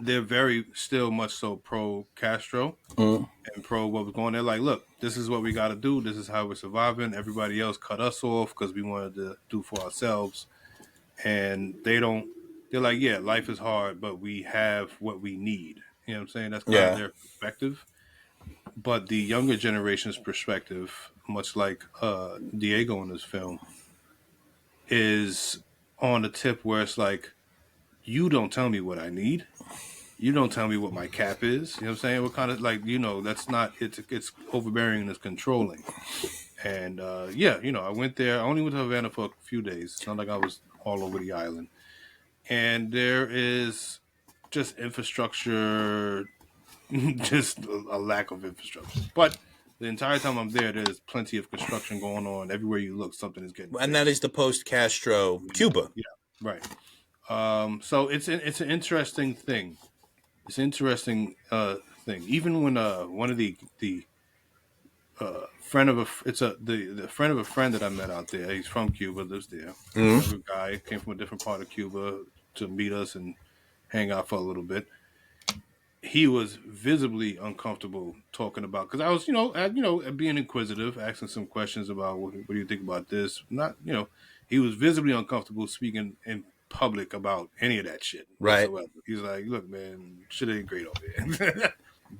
they're very still much so pro Castro and pro what was going on. They're like, look, this is what we got to do. This is how we're surviving. Everybody else cut us off because we wanted to do for ourselves. And they're like, yeah, life is hard, but we have what we need. You know what I'm saying? That's kind of their perspective. But the younger generation's perspective, much like Diego in this film, is on the tip where it's like, you don't tell me what I need. You don't tell me what my cap is. You know what I'm saying? What kind of like, that's not, it's overbearing and it's controlling. And I went there. I only went to Havana for a few days. It's not like I was all over the island. And there is just infrastructure, just a lack of infrastructure. But the entire time I'm there, there's plenty of construction going on. Everywhere you look, something is getting And that is the post-Castro Cuba. Yeah, right. So it's an interesting thing. It's an interesting thing. Even when one of the friend of the friend of a friend that I met out there, he's from Cuba, lives there. Another guy came from a different part of Cuba to meet us and hang out for a little bit. He was visibly uncomfortable talking about, because I was, being inquisitive, asking some questions about what do you think about this. Not, he was visibly uncomfortable speaking in public about any of that shit. Right. Whatsoever. He's like, look, man, shit ain't great over here.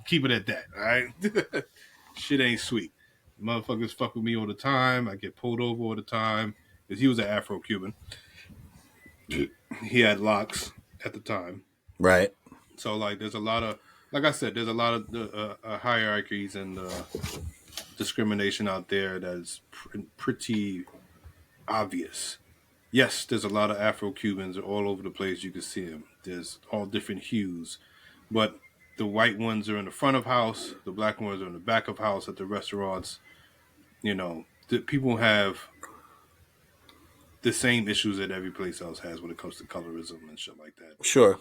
Keep it at that, all right? Shit ain't sweet. Motherfuckers fuck with me all the time. I get pulled over all the time. Because he was an Afro-Cuban. He had locks at the time. Right. So, like, there's a lot of, like I said, there's a lot of hierarchies and discrimination out there that's pretty obvious. Yes, there's a lot of Afro-Cubans all over the place. You can see them. There's all different hues. But the white ones are in the front of house. The black ones are in the back of house at the restaurants. People have the same issues that every place else has when it comes to colorism and shit like that. Sure.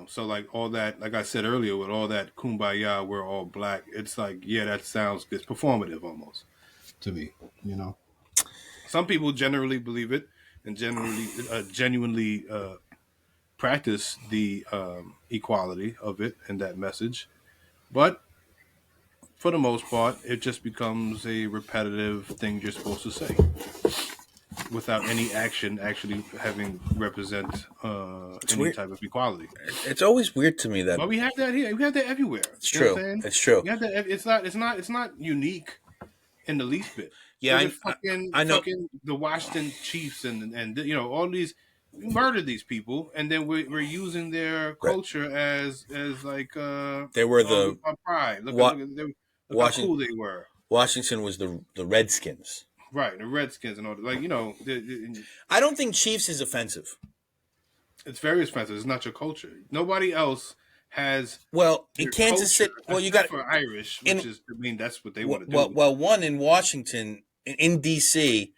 So like all that, like I said earlier, with all that kumbaya, we're all black. It's like, yeah, it's performative almost to me. Some people generally believe it and genuinely practice the equality of it and that message, but for the most part, it just becomes a repetitive thing you're supposed to say without any action actually having represent any type of equality. It's always weird to me that. But we have that here. We have that everywhere. It's true. It's true. We have that. It's not unique in the least bit. Yeah, I know. Fucking the Washington Chiefs and all these murdered these people, and then we're using their culture as like they were the pride. Look how cool they were. Washington was the Redskins. Right, the Redskins and all that. Like, I don't think Chiefs is offensive. It's very offensive. It's not your culture. Nobody else has. Well, in Kansas City, you got for Irish, which is, that's what they want to do. Well, one in Washington, in D.C.,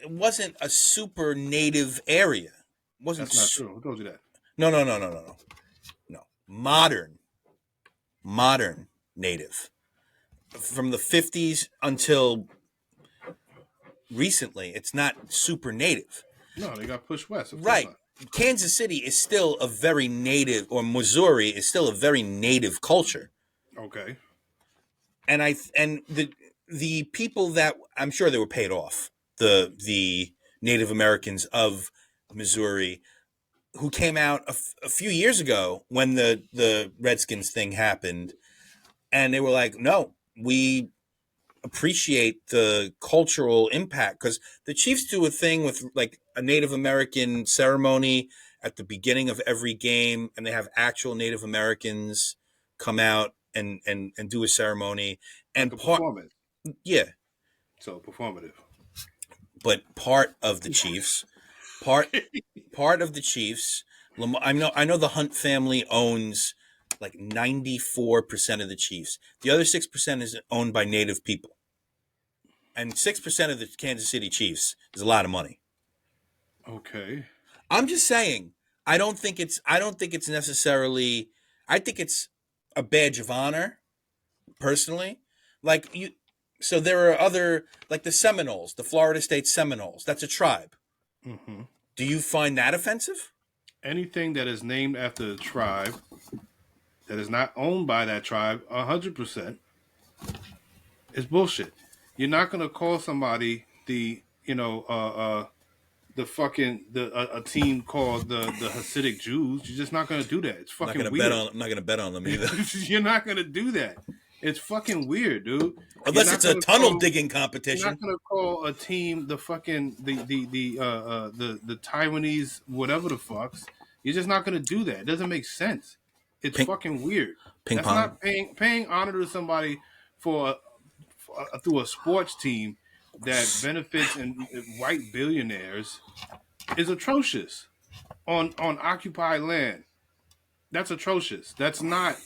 it wasn't a super native area. That's not true. Who told you that? No. Modern native. From the 50s until recently, it's not super native. No, they got pushed west. Right. Kansas City is still a very native, or Missouri is still a very native culture. Okay. And the people that, I'm sure they were paid off, the Native Americans of Missouri, who came out a few years ago when the Redskins thing happened, and they were like, no, we appreciate the cultural impact, because the Chiefs do a thing with like a Native American ceremony at the beginning of every game, and they have actual Native Americans come out and do a ceremony and performance. Yeah. So performative. But part of the Chiefs, part of the Chiefs, I know the Hunt family owns like 94% of the Chiefs. The other 6% is owned by Native people. And 6% of the Kansas City Chiefs is a lot of money. Okay. I'm just saying, I don't think it's necessarily, I think it's a badge of honor, personally. So there are other, like the Seminoles, the Florida State Seminoles. That's a tribe. Mm-hmm. Do you find that offensive? anything that is named after a tribe that is not owned by that tribe 100% is bullshit. You're not gonna call somebody a team called the Hasidic Jews. You're just not gonna do that. It's fucking weird. I'm not gonna bet on them either. You're not gonna do that. It's fucking weird, dude. Unless it's a tunnel digging competition. You're not gonna call a team the fucking the Taiwanese whatever the fucks. You're just not gonna do that. It doesn't make sense. It's fucking weird. That's pong. not paying honor to somebody for through a sports team that benefits and white billionaires is atrocious on occupied land. That's atrocious. That's not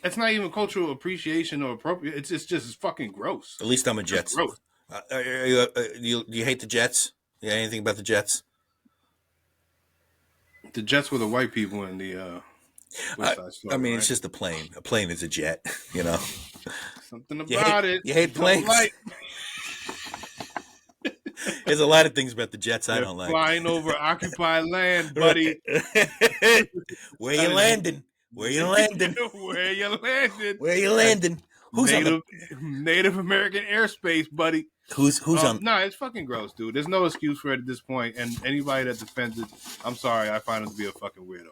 even cultural appreciation or appropriate. It's just fucking gross. At least I'm a Jets. Gross. Do you hate the Jets? Yeah, anything about the Jets? The Jets were the white people in the West Side Story, I mean, right? It's just a plane. A plane is a jet, you know. Something about it. You hate planes? There's a lot of things about the Jets I don't like. Flying over occupied land, buddy. Where you landing? Where you landing? Where you landing? Where you landing? Who's Native American airspace, buddy? Who's on? No, it's fucking gross, dude. There's no excuse for it at this point, and anybody that defends it, I'm sorry, I find it to be a fucking weirdo.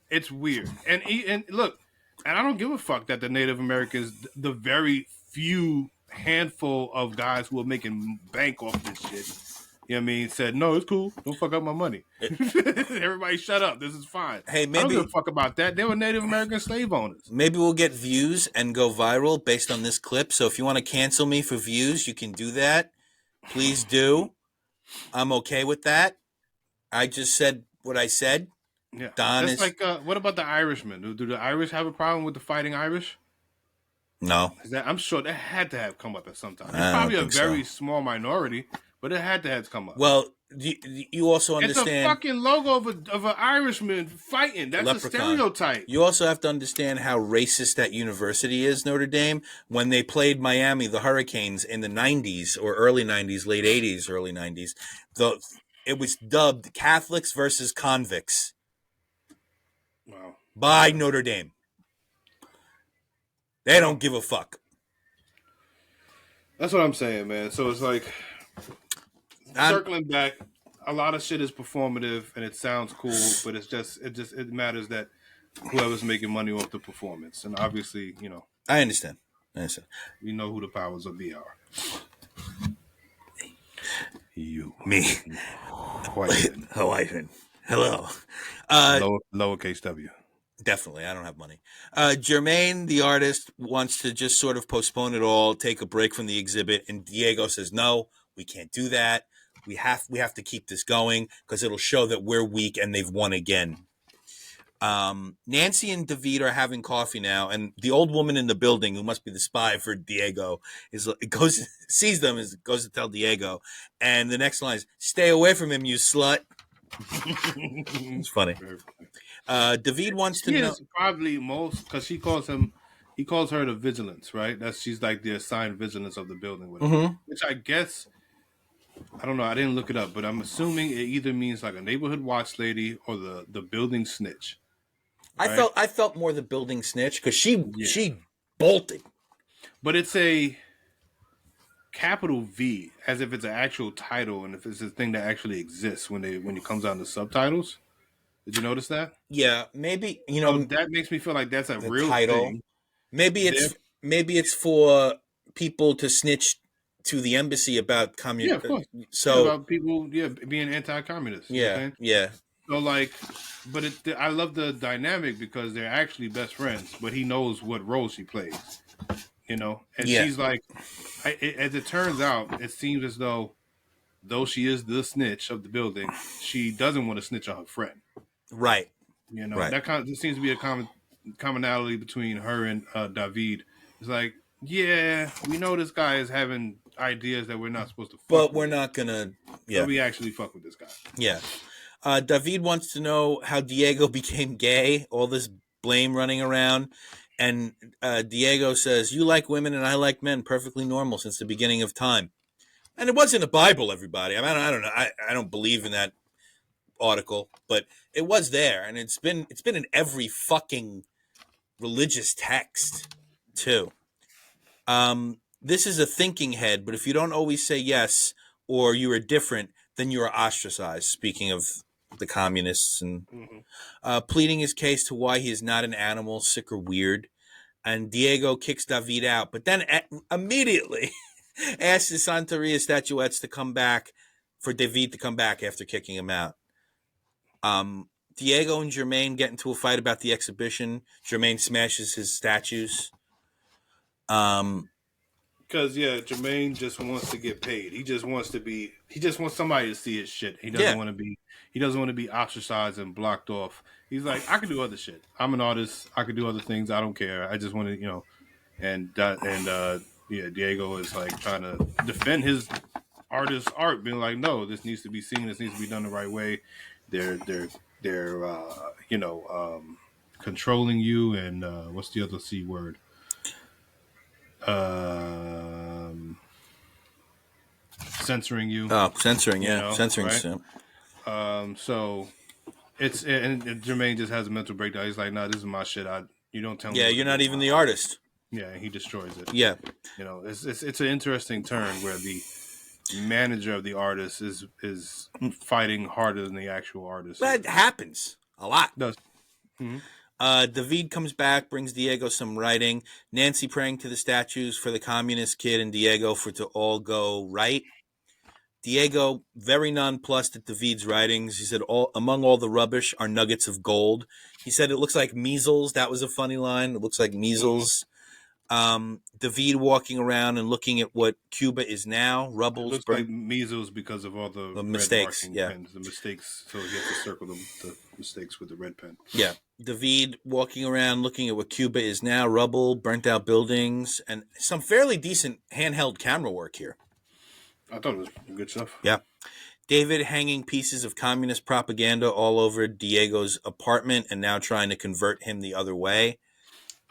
It's weird, and look, and I don't give a fuck that the Native Americans, the very few handful of guys who are making bank off this shit, you know what I mean, said, no, it's cool. Don't fuck up my money. Everybody shut up. This is fine. Hey, maybe, I don't give a fuck about that. They were Native American slave owners. Maybe we'll get views and go viral based on this clip. So if you want to cancel me for views, you can do that. Please do. I'm okay with that. I just said what I said. Yeah. Don That's is... like, what about the Irishmen? Do the Irish have a problem with the Fighting Irish? No. I'm sure that had to have come up at some time. It's probably a very small minority, but it had to have come up. Well, you also understand... It's a fucking logo of an Irishman fighting. That's a stereotype. You also have to understand how racist that university is, Notre Dame. When they played Miami, the Hurricanes, in the 90s, or early 90s, late 80s, early 90s, it was dubbed Catholics versus Convicts. Wow. By Notre Dame. They don't give a fuck. That's what I'm saying, man. So it's like, circling back, a lot of shit is performative and it sounds cool, but it matters that whoever's making money off the performance. And obviously, you know. I understand. We know who the powers of the are. You. Me. White. Hello. Lowercase W. Definitely. I don't have money. Jermaine, the artist, wants to just sort of postpone it all, take a break from the exhibit. And Diego says, no, we can't do that. We have to keep this going because it'll show that we're weak and they've won again. Nancy and David are having coffee now. And the old woman in the building, who must be the spy for Diego, sees them and goes to tell Diego. And the next line is, stay away from him, you slut. It's funny. David wants to know. Probably most, because he calls her the vigilance, right? She's like the assigned vigilance of the building with him, which I guess, I don't know, I didn't look it up, but I'm assuming it either means like a neighborhood watch lady or the building snitch. Right? I felt more the building snitch because she bolted. But it's a capital V, as if it's an actual title and if it's a thing that actually exists when it comes out in the subtitles. Did you notice that? Yeah, maybe that makes me feel like that's a real title. Thing. Maybe it's for people to snitch to the embassy about communism. Yeah, of course. So about people, being anti-communist. Yeah. So like, but I love the dynamic because they're actually best friends. But he knows what role she plays, you know. And she's like, as it turns out, it seems as though she is the snitch of the building, she doesn't want to snitch on her friend. Right. You know, that seems to be a commonality between her and David. It's like, yeah, we know this guy is having ideas that we're not supposed to fuck but with. We're not gonna So we actually fuck with this guy. Yeah. David wants to know how Diego became gay, all this blame running around. And Diego says, you like women and I like men, perfectly normal since the beginning of time. And it was in the Bible, everybody. I mean, I don't know. I don't believe in that article, but it was there, and it's been in every fucking religious text too. This is a thinking head, but if you don't always say yes or you are different, then you are ostracized. Speaking of the communists and pleading his case to why he is not an animal, sick or weird. And Diego kicks David out, but then immediately asks the Santeria statuettes to come back, for David to come back after kicking him out. Diego and Jermaine get into a fight about the exhibition. Jermaine smashes his statues. Because Jermaine just wants to get paid. He just wants somebody to see his shit. He doesn't want to be ostracized and blocked off. He's like, I can do other shit. I'm an artist. I can do other things. I don't care. I just want to, and Diego is like trying to defend his artist's art, being like, no, this needs to be seen. This needs to be done the right way. They're controlling you, and what's the other C word? Censoring you. Oh, censoring, yeah. Censoring. Right? So it's, and Jermaine just has a mental breakdown. He's like, nah, this is my shit. You don't tell me. Yeah, you're not even the artist. Yeah, he destroys it. Yeah. It's an interesting turn where the manager of the artist is fighting harder than the actual artist. That happens a lot. It does. Mm-hmm. David comes back, brings Diego some writing. Nancy praying to the statues for the communist kid and Diego for to all go right. Diego, very nonplussed at David's writings. He said, among all the rubbish are nuggets of gold. He said, it looks like measles. That was a funny line. It looks like measles. David walking around and looking at what Cuba is now. Rubble. It looks like measles because of all the mistakes. Pens, the mistakes. So you have to circle the mistakes with the red pen. Yeah. David walking around looking at what Cuba is now. Rubble, burnt out buildings, and some fairly decent handheld camera work here. I thought it was good stuff. Yeah. David hanging pieces of communist propaganda all over Diego's apartment and now trying to convert him the other way.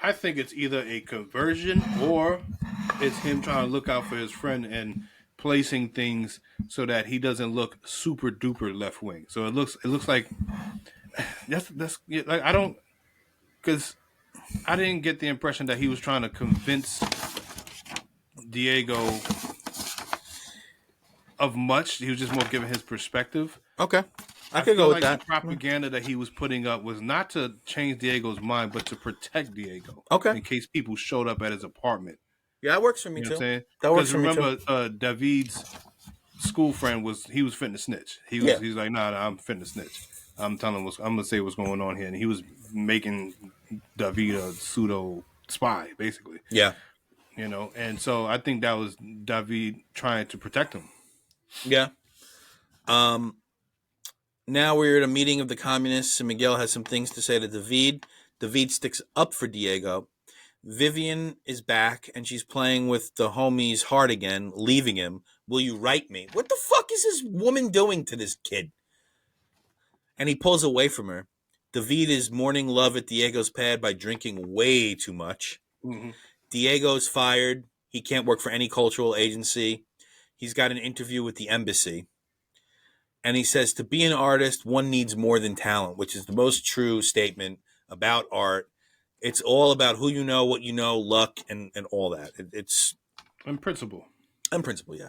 I think it's either a conversion or it's him trying to look out for his friend and placing things so that he doesn't look super duper left wing. So it looks like that's like, I don't, because I didn't get the impression that he was trying to convince Diego of much. He was just more giving his perspective. Okay. I could go with that. The propaganda that he was putting up was not to change Diego's mind, but to protect Diego. Okay. In case people showed up at his apartment. Yeah, that works for me you know too. What I'm saying? That works for me too. Remember, David's school friend was finna snitch. He's like, nah, I'm finna snitch. I'm gonna say what's going on here, and he was making David a pseudo spy, basically. Yeah. And so I think that was David trying to protect him. Yeah. Now we're at a meeting of the communists, and Miguel has some things to say to David. David sticks up for Diego. Vivian is back, and she's playing with the homie's heart again, leaving him. Will you write me? What the fuck is this woman doing to this kid? And he pulls away from her. David is mourning love at Diego's pad by drinking way too much. Mm-hmm. Diego's fired. He can't work for any cultural agency. He's got an interview with the embassy. And he says, to be an artist, one needs more than talent, which is the most true statement about art. It's all about who you know, what you know, luck, and all that. It's and principle. And principle, yeah.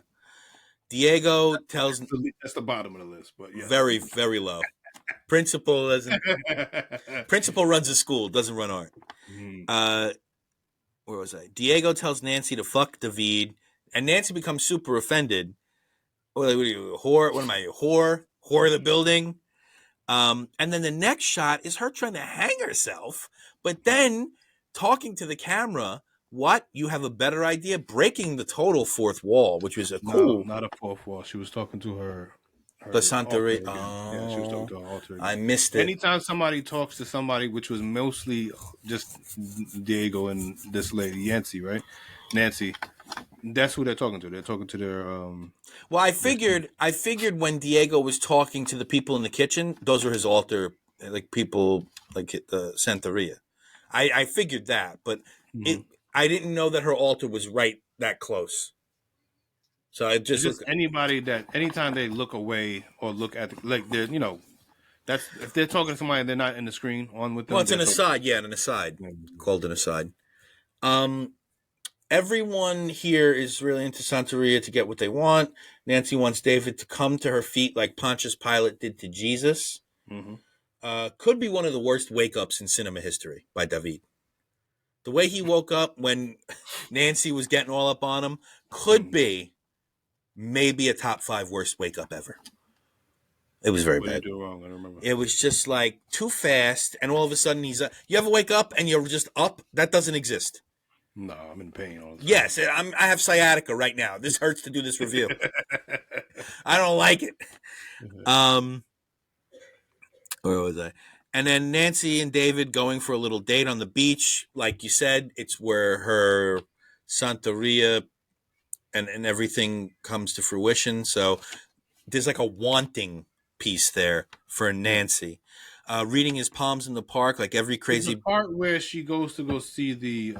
Diego tells... That's the bottom of the list, but yeah. Very, very low. Principle doesn't... Principle runs a school, doesn't run art. Mm. Where was I? Diego tells Nancy to fuck David, and Nancy becomes super offended. What are you, whore? What am I, whore? Whore of the building? And then the next shot is her trying to hang herself, but then talking to the camera. What? You have a better idea? Breaking the total fourth wall, which was a cool... No, not a fourth wall. She was talking to her the Santeria. Oh. Yeah, she was talking to her altar again. I missed it. Anytime somebody talks to somebody, which was mostly just Diego and this lady, Nancy, right? Nancy. That's who they're talking to. They're talking to their... Well, I figured when Diego was talking to the people in the kitchen, those were his altar, like people like the Santeria. I figured that, but I didn't know that her altar was right that close. So I just anybody that anytime they look away or look at like they're That's if they're talking to somebody, they're not in the screen on with them. Well, it's an they're aside. Yeah, an aside. talking- Called an aside. Everyone here is really into Santeria to get what they want. Nancy wants David to come to her feet like Pontius Pilate did to Jesus. Mhm. Could be one of the worst wake-ups in cinema history by David. The way he woke up when Nancy was getting all up on him could be maybe a top 5 worst wake-up ever. It was very What did bad. you do wrong? I don't remember. It was just like too fast, and all of a sudden he's you ever wake up and you're just up? That doesn't exist. No, I'm in pain all the time. Yes, I have sciatica right now. This hurts to do this review. I don't like it. Where was I? And then Nancy and David going for a little date on the beach. Like you said, it's where her Santeria and everything comes to fruition. So there's like a wanting piece there for Nancy. Reading his palms in the park like every crazy... The part where she goes to go see the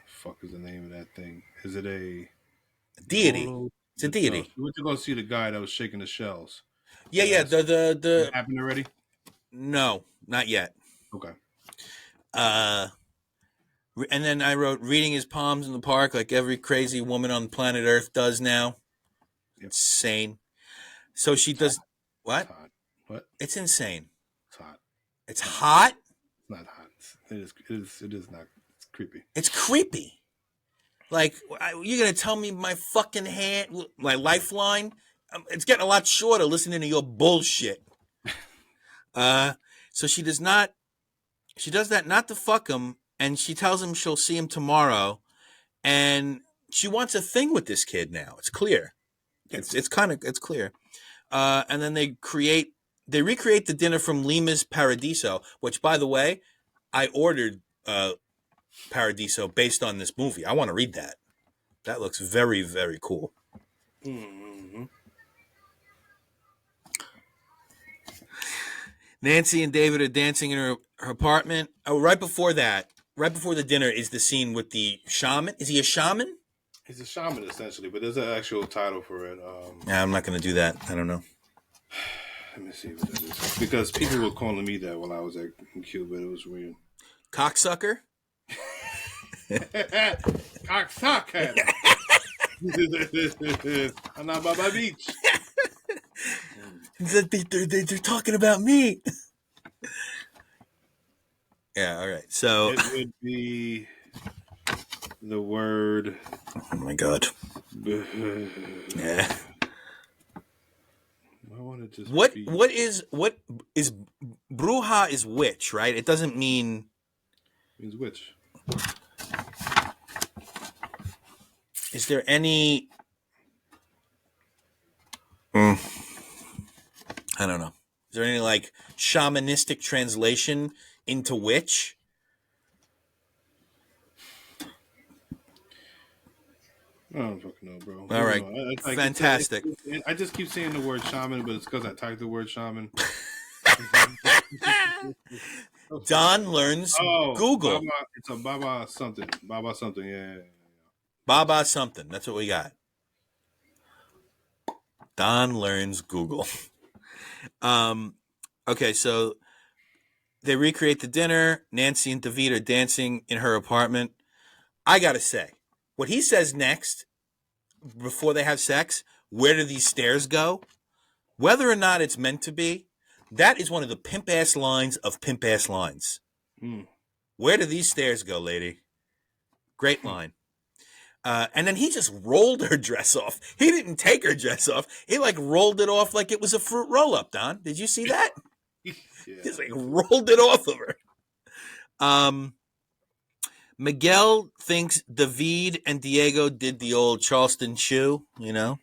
fuck is the name of that thing? Is it a deity? Bolo? It's a deity. No, she went to go see the guy that was shaking the shells. Yeah. It happened already? No, not yet. Okay. And then I wrote reading his palms in the park like every crazy woman on planet Earth does now. Yep. Insane. So she does what? It's hot. What? It's insane. It's hot. It's hot. It's not hot. It is not. It's creepy. It's creepy. Like you're gonna tell me my fucking hand, my lifeline? It's getting a lot shorter listening to your bullshit. So she does not. She does that not to fuck him, and she tells him she'll see him tomorrow, and she wants a thing with this kid now. It's clear. It's clear. And then they recreate the dinner from Lima's Paradiso, which, by the way, I ordered Paradiso based on this movie. I want to read that. That looks very, very cool. Mm-hmm. Nancy and David are dancing in her apartment. Oh, right before the dinner is the scene with the shaman. Is he a shaman? He's a shaman, essentially, but there's an actual title for it. Yeah, I'm not going to do that. I don't know. Let me see what that is. Because people were calling me that while I was in Cuba. It was weird. Cocksucker? Cocksucker! I'm not by my beach. They're talking about me. Yeah, all right. So it would be the word. Oh my god. Yeah. I want to just what is bruja is witch, right? It doesn't mean means witch. Is there any I don't know. Is there any like shamanistic translation into witch? I don't fucking know, bro. All right. Fantastic. I just keep saying the word shaman, but it's because I typed the word shaman. Don learns Google. Baba, it's a Baba something. Baba something, yeah. Baba something. That's what we got. Don learns Google. Okay, so they recreate the dinner. Nancy and David are dancing in her apartment. I gotta say, what he says next, before they have sex, where do these stairs go? Whether or not it's meant to be, that is one of the pimp-ass lines of pimp-ass lines. Where do these stairs go, lady? Great line. And then he just rolled her dress off. He didn't take her dress off. He like rolled it off like it was a fruit roll-up, Don. Did you see that? Yeah. Just like rolled it off of her. Miguel thinks David and Diego did the old Charleston chew, you know?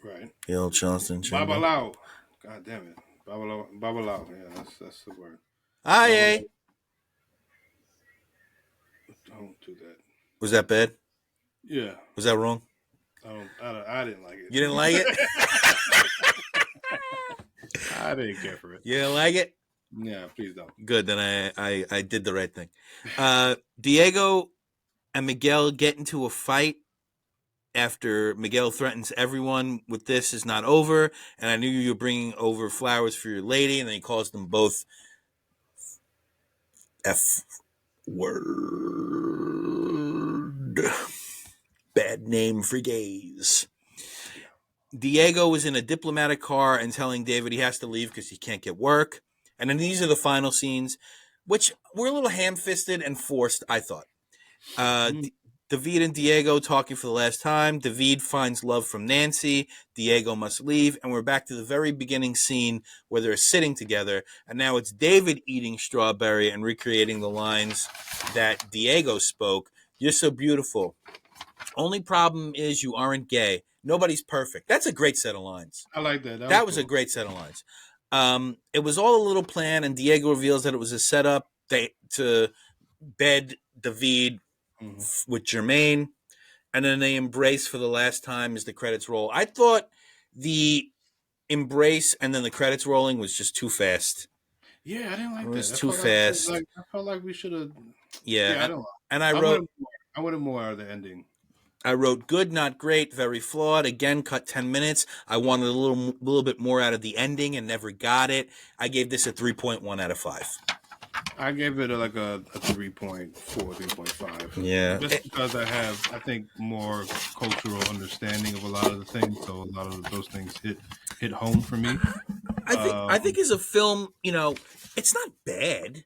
Right. The old Charleston chew. Babalao. God damn it. Babalao. Yeah, that's the word. Aye. Don't do that. Was that bad? Yeah. Was that wrong? I didn't like it. You didn't like it? I didn't care for it. You didn't like it? Yeah, please don't. Good, then I did the right thing. Diego and Miguel get into a fight after Miguel threatens everyone with this is not over, and I knew you were bringing over flowers for your lady, and then he calls them both F word. Bad name for gays. Diego was in a diplomatic car and telling David he has to leave because he can't get work. And then these are the final scenes, which were a little ham-fisted and forced, I thought. David and Diego talking for the last time. David finds love from Nancy. Diego must leave. And we're back to the very beginning scene where they're sitting together. And now it's David eating strawberry and recreating the lines that Diego spoke. You're so beautiful. Only problem is you aren't gay. Nobody's perfect. That's a great set of lines. I like that. That was cool. A great set of lines. It was all a little plan, and Diego reveals that it was a setup to bed David with Jermaine, and then they embrace for the last time as the credits roll. I thought the embrace and then the credits rolling was just too fast. Yeah, I didn't like that. It was too fast. I felt like we should have. Yeah, I don't know. And I wrote. I wanted more out of the ending. I wrote good, not great, very flawed. Again, cut 10 minutes. I wanted a little bit more out of the ending and never got it. I gave this a 3.1 out of 5. I gave it a 3.4, 3.5. Yeah. Just because I have, I think, more cultural understanding of a lot of the things, so a lot of those things hit home for me. I think as a film, it's not bad.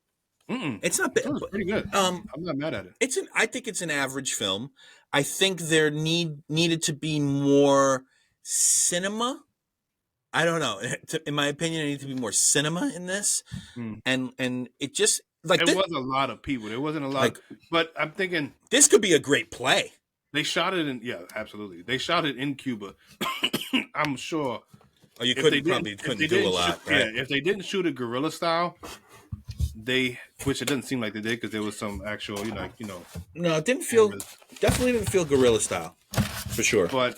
It's not bad. It's pretty good. I'm not mad at it. I think it's an average film. I think there needed to be more cinema. I don't know. In my opinion, there needed to be more cinema in this, and it just it was a lot of people. There wasn't a lot, but I'm thinking this could be a great play. They shot it in absolutely. They shot it in Cuba. I'm sure. Oh, you couldn't do a lot, right? Yeah, if they didn't shoot it guerrilla style. Which it doesn't seem like they did because there was some actual, No, it definitely didn't feel guerrilla style, for sure. But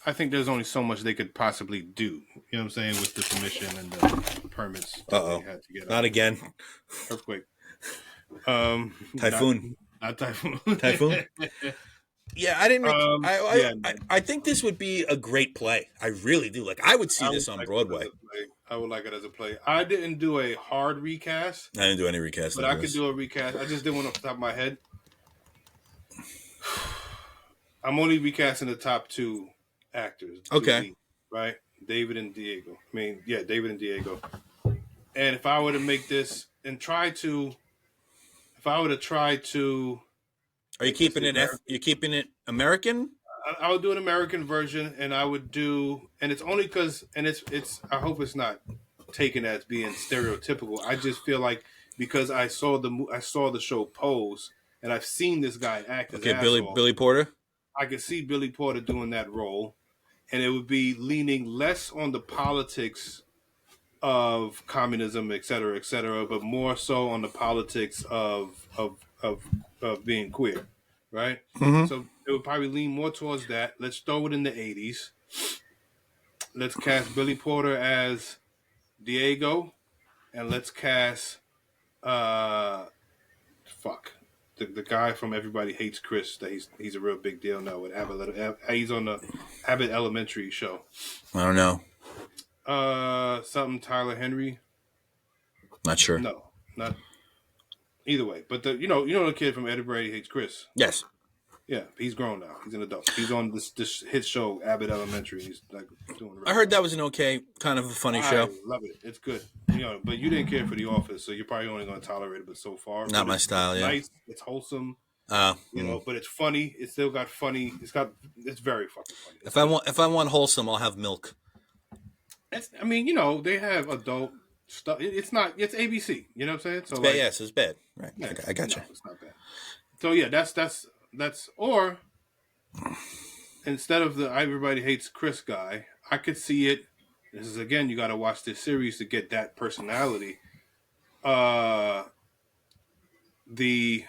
I think there's only so much they could possibly do. You know what I'm saying with the permission and the permits that they had to get. Not again. Earthquake. Typhoon. Not typhoon. Typhoon. Yeah, I didn't. I think this would be a great play. I really do. I would see this on Broadway. I would like it as a play. I didn't do a hard recast. I didn't do any recast. But I could do a recast. I just did one off the top of my head. I'm only recasting the top two actors. Okay. Right? David and Diego. David and Diego. And if I were to make this and Are you keeping it? You're keeping it American? I would do an American version, and I would do, and it's only because, and it's. I hope it's not taken as being stereotypical. I just feel like because I saw the show Pose, and I've seen this guy act. Okay, Billy Porter. I could see Billy Porter doing that role, and it would be leaning less on the politics of communism, et cetera, but more so on the politics of being queer, right? Mm-hmm. So it would probably lean more towards that. Let's throw it in the 80s. Let's cast Billy Porter as Diego, and let's cast the guy from Everybody Hates Chris. That he's a real big deal now with Abbott. He's on the Abbott Elementary show. I don't know. Something Tyler Henry. Not sure. No, not either way. But the kid from Everybody Hates Chris. Yes. Yeah, he's grown now. He's an adult. He's on this hit show, Abbott Elementary. He's doing. I heard that was an okay, kind of a funny show. I love it. It's good. But you didn't care for The Office, so you're probably only going to tolerate it. But so far, not my style. Yeah, nice. It's wholesome. But it's funny. It's still got funny. It's very fucking funny. If I want wholesome, I'll have milk. They have adult stuff. It's ABC. You know what I'm saying? So it's bad. Right. Yeah, I got you. It's not bad. So yeah, that's or instead of the Everybody Hates Chris guy, I could see it. This is again, you got to watch this series to get that personality. I'm gonna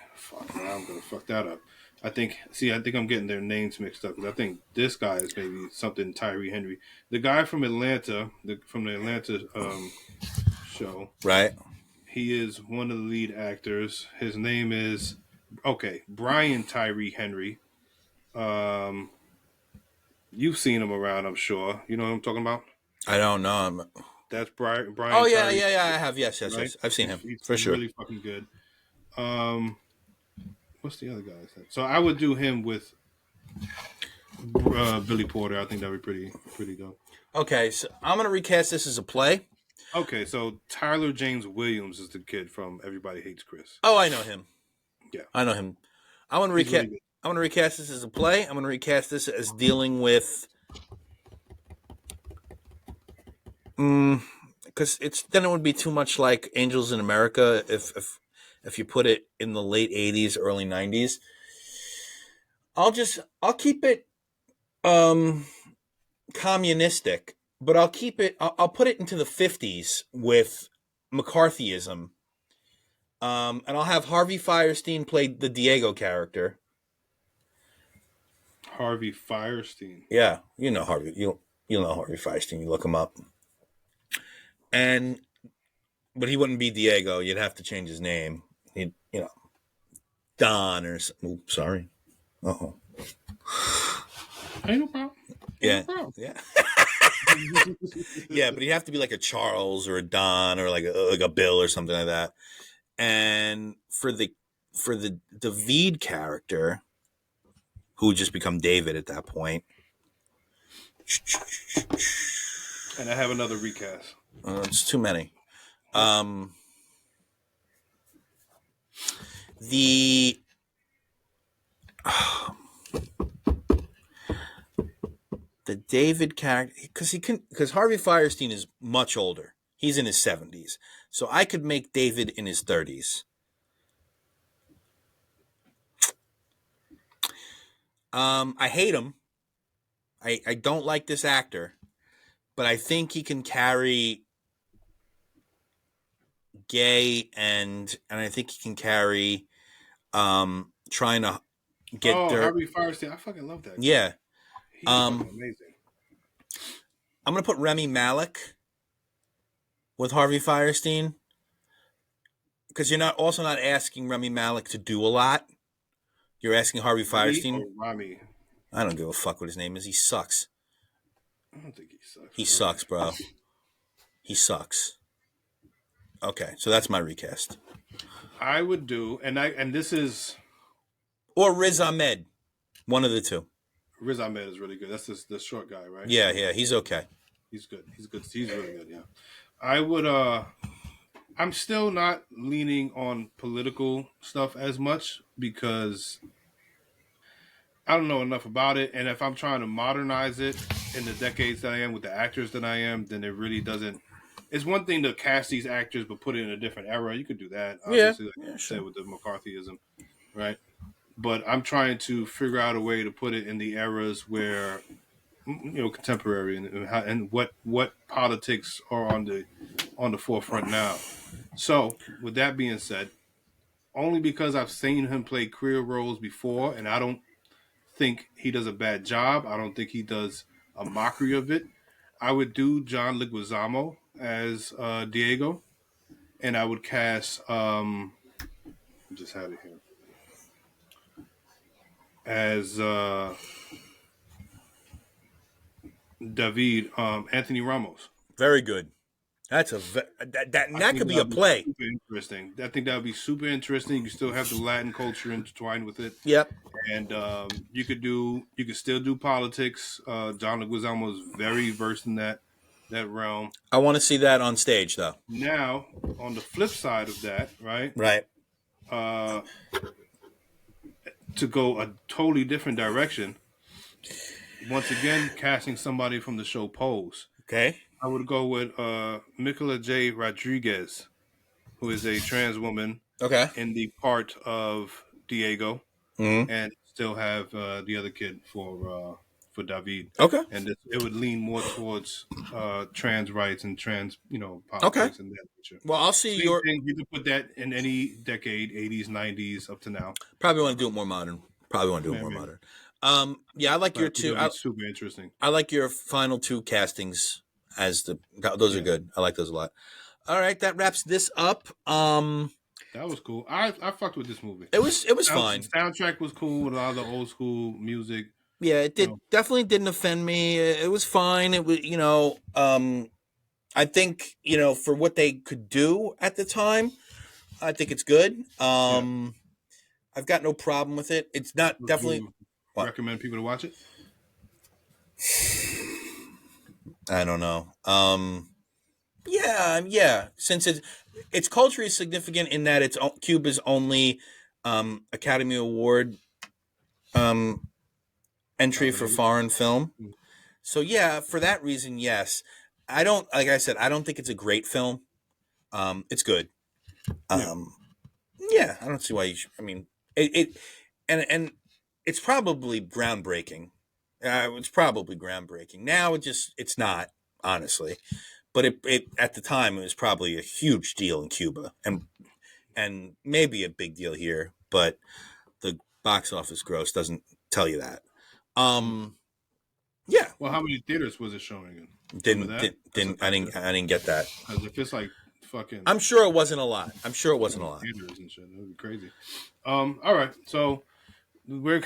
fuck that up. I think I'm getting their names mixed up because I think this guy is maybe something Tyree Henry, the guy from Atlanta, from the Atlanta show. Right. He is one of the lead actors. His name is Brian Tyree Henry. You've seen him around, I'm sure. You know what I'm talking about? I don't know. That's Brian Oh yeah, Tyree, yeah, yeah. I have. Yes, yes, right? yes. I've seen He's him he's, for he's sure. really fucking good. Um, what's the other guy? So I would do him with Billy Porter. I think that'd be pretty dope. Okay, so I'm gonna recast this as a play. Okay, so Tyler James Williams is the kid from Everybody Hates Chris. Oh, I know him. Yeah, I know him. I want to he's recast. really good. I'm going to recast this as a play. I'm going to recast this as dealing with, because it would be too much like Angels in America if you put it in the late '80s, early '90s. I'll keep it communistic, but I'll keep it. I'll put it into the '50s with McCarthyism. And I'll have Harvey Fierstein play the Diego character. Harvey Fierstein. Yeah, you know Harvey. You'll know Harvey Fierstein. You look him up. But he wouldn't be Diego. You'd have to change his name. He'd, Don or oops, sorry. Uh-oh. Ain't no problem. Yeah. No problem. Yeah. Yeah, but he'd have to be like a Charles or a Don or like a Bill or something like that. And for the David character, who would just become David at that point. And I have another recast. It's too many. The David character, because Harvey Fierstein is much older. He's in his 70s, so I could make David in his 30s. I hate him. I don't like this actor, but I think he can carry gay and I think he can carry trying to get Harvey Fierstein. I fucking love that guy. Yeah. He's fucking amazing. I'm gonna put Remy Malek with Harvey Fierstein because you're not asking Remy Malek to do a lot. You're asking Harvey Fierstein. Rami. I don't give a fuck what his name is. He sucks. I don't think he sucks. He sucks, bro. He sucks. Okay, so that's my recast. I would do, and this is, or Riz Ahmed, one of the two. Riz Ahmed is really good. That's the short guy, right? Yeah, he's okay. He's good. He's really good. Yeah, I would. I'm still not leaning on political stuff as much because I don't know enough about it, and if I'm trying to modernize it in the decades that I am with the actors that I am, then it really doesn't. It's one thing to cast these actors, but put it in a different era. You could do that, obviously, like you said, with the McCarthyism, right? But I'm trying to figure out a way to put it in the eras where, contemporary and what politics are on the forefront now. So, with that being said, only because I've seen him play queer roles before, and I don't think he does a bad job. I don't think he does a mockery of it. I would do John Leguizamo as Diego, and I would cast. I just had it here as David Anthony Ramos. Very good. That's that could be a play. Super interesting. I think that would be super interesting. You still have the Latin culture intertwined with it. Yep. And you could still do politics. John Leguizamo is very versed in that realm. I want to see that on stage, though. Now, on the flip side of that, right? Right. To go a totally different direction. Once again, casting somebody from the show Pose. Okay. I would go with Michaela J. Rodriguez, who is a trans woman. Okay. In the part of Diego, and still have the other kid for David. Okay. And it would lean more towards trans rights and trans, politics and that nature. Well, I'll see Same thing, you can put that in any decade, 80s, 90s, up to now. Probably want to do it more modern. Modern. Yeah, I like your two. Super interesting. I like your final two castings those are good. I like those a lot. All right, that wraps this up. That was cool. I fucked with this movie. It was fine. The soundtrack was cool with a lot of the old school music. Yeah, it did definitely didn't offend me. It was fine. It was, I think, for what they could do at the time, I think it's good. I've got no problem with it. It's not Would definitely. you recommend people to watch it? I don't know. Yeah. Since it's culturally significant in that it's Cuba's only Academy Award entry for foreign film. So yeah, for that reason, yes. I don't, like I said, I don't think it's a great film. It's good. Yeah, I don't see why you should. I mean, and it's probably groundbreaking. It's probably groundbreaking. Now it's not, honestly. But it at the time it was probably a huge deal in Cuba and maybe a big deal here, but the box office gross doesn't tell you that. Yeah. Well, how many theaters was it showing in? I didn't get that. Because if it's like fucking, I'm sure it wasn't a lot. Theaters and shit, that would be crazy. All right, so we're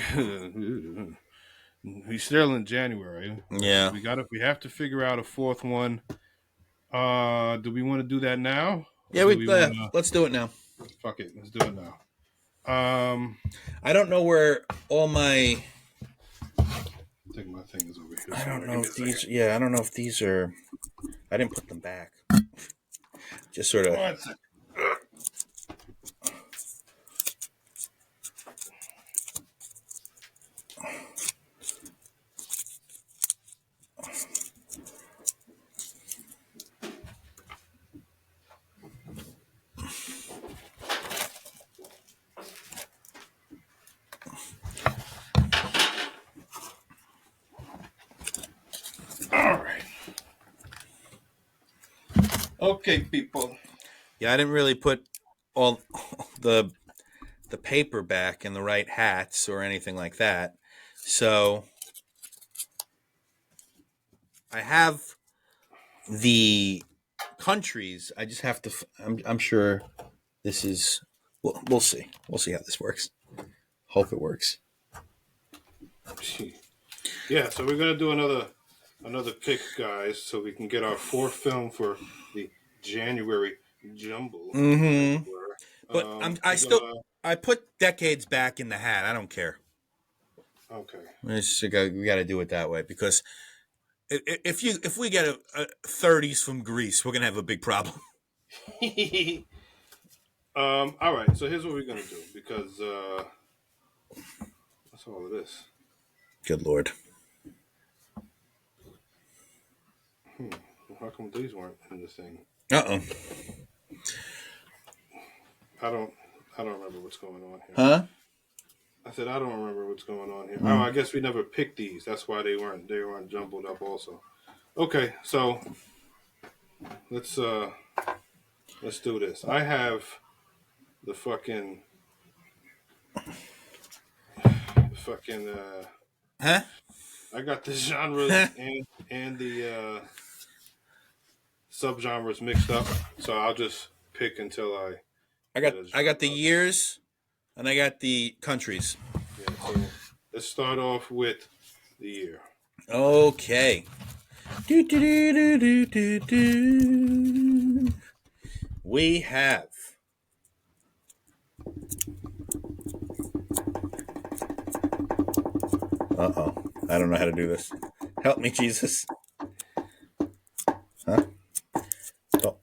still in January. Yeah. We have to figure out a fourth one. Do we want to do that now? Yeah, let's do it now. Fuck it, let's do it now. I don't know where all my. I think my thing is over here. I don't know if these. Yeah, I don't know if these are. I didn't put them back. Just sort of. 1 second. Okay, people. Yeah, I didn't really put all the paper back in the right hats or anything like that. So I have the countries. I just have to. I'm sure this is. We'll see. We'll see how this works. Hope it works. Yeah, so we're gonna do another pick, guys, so we can get our fourth film for the January jumble. Mm-hmm. But I put decades back in the hat. I don't care. Okay. We got to do it that way because if we get a 30s from Greece, we're gonna have a big problem. All right. So here's what we're gonna do because what's all of this? Good Lord. How come these weren't in the thing? Uh-oh. I don't remember what's going on here. Huh? I said I don't remember what's going on here. Oh, I guess we never picked these. That's why they weren't jumbled up also. Okay, so let's do this. I have the fucking Huh? I got the genres and the subgenres mixed up, so I'll just pick until I got the years and I got the countries. Yeah, so let's start off with the year. Okay. We have I don't know how to do this. Help me, Jesus. Huh? Oh.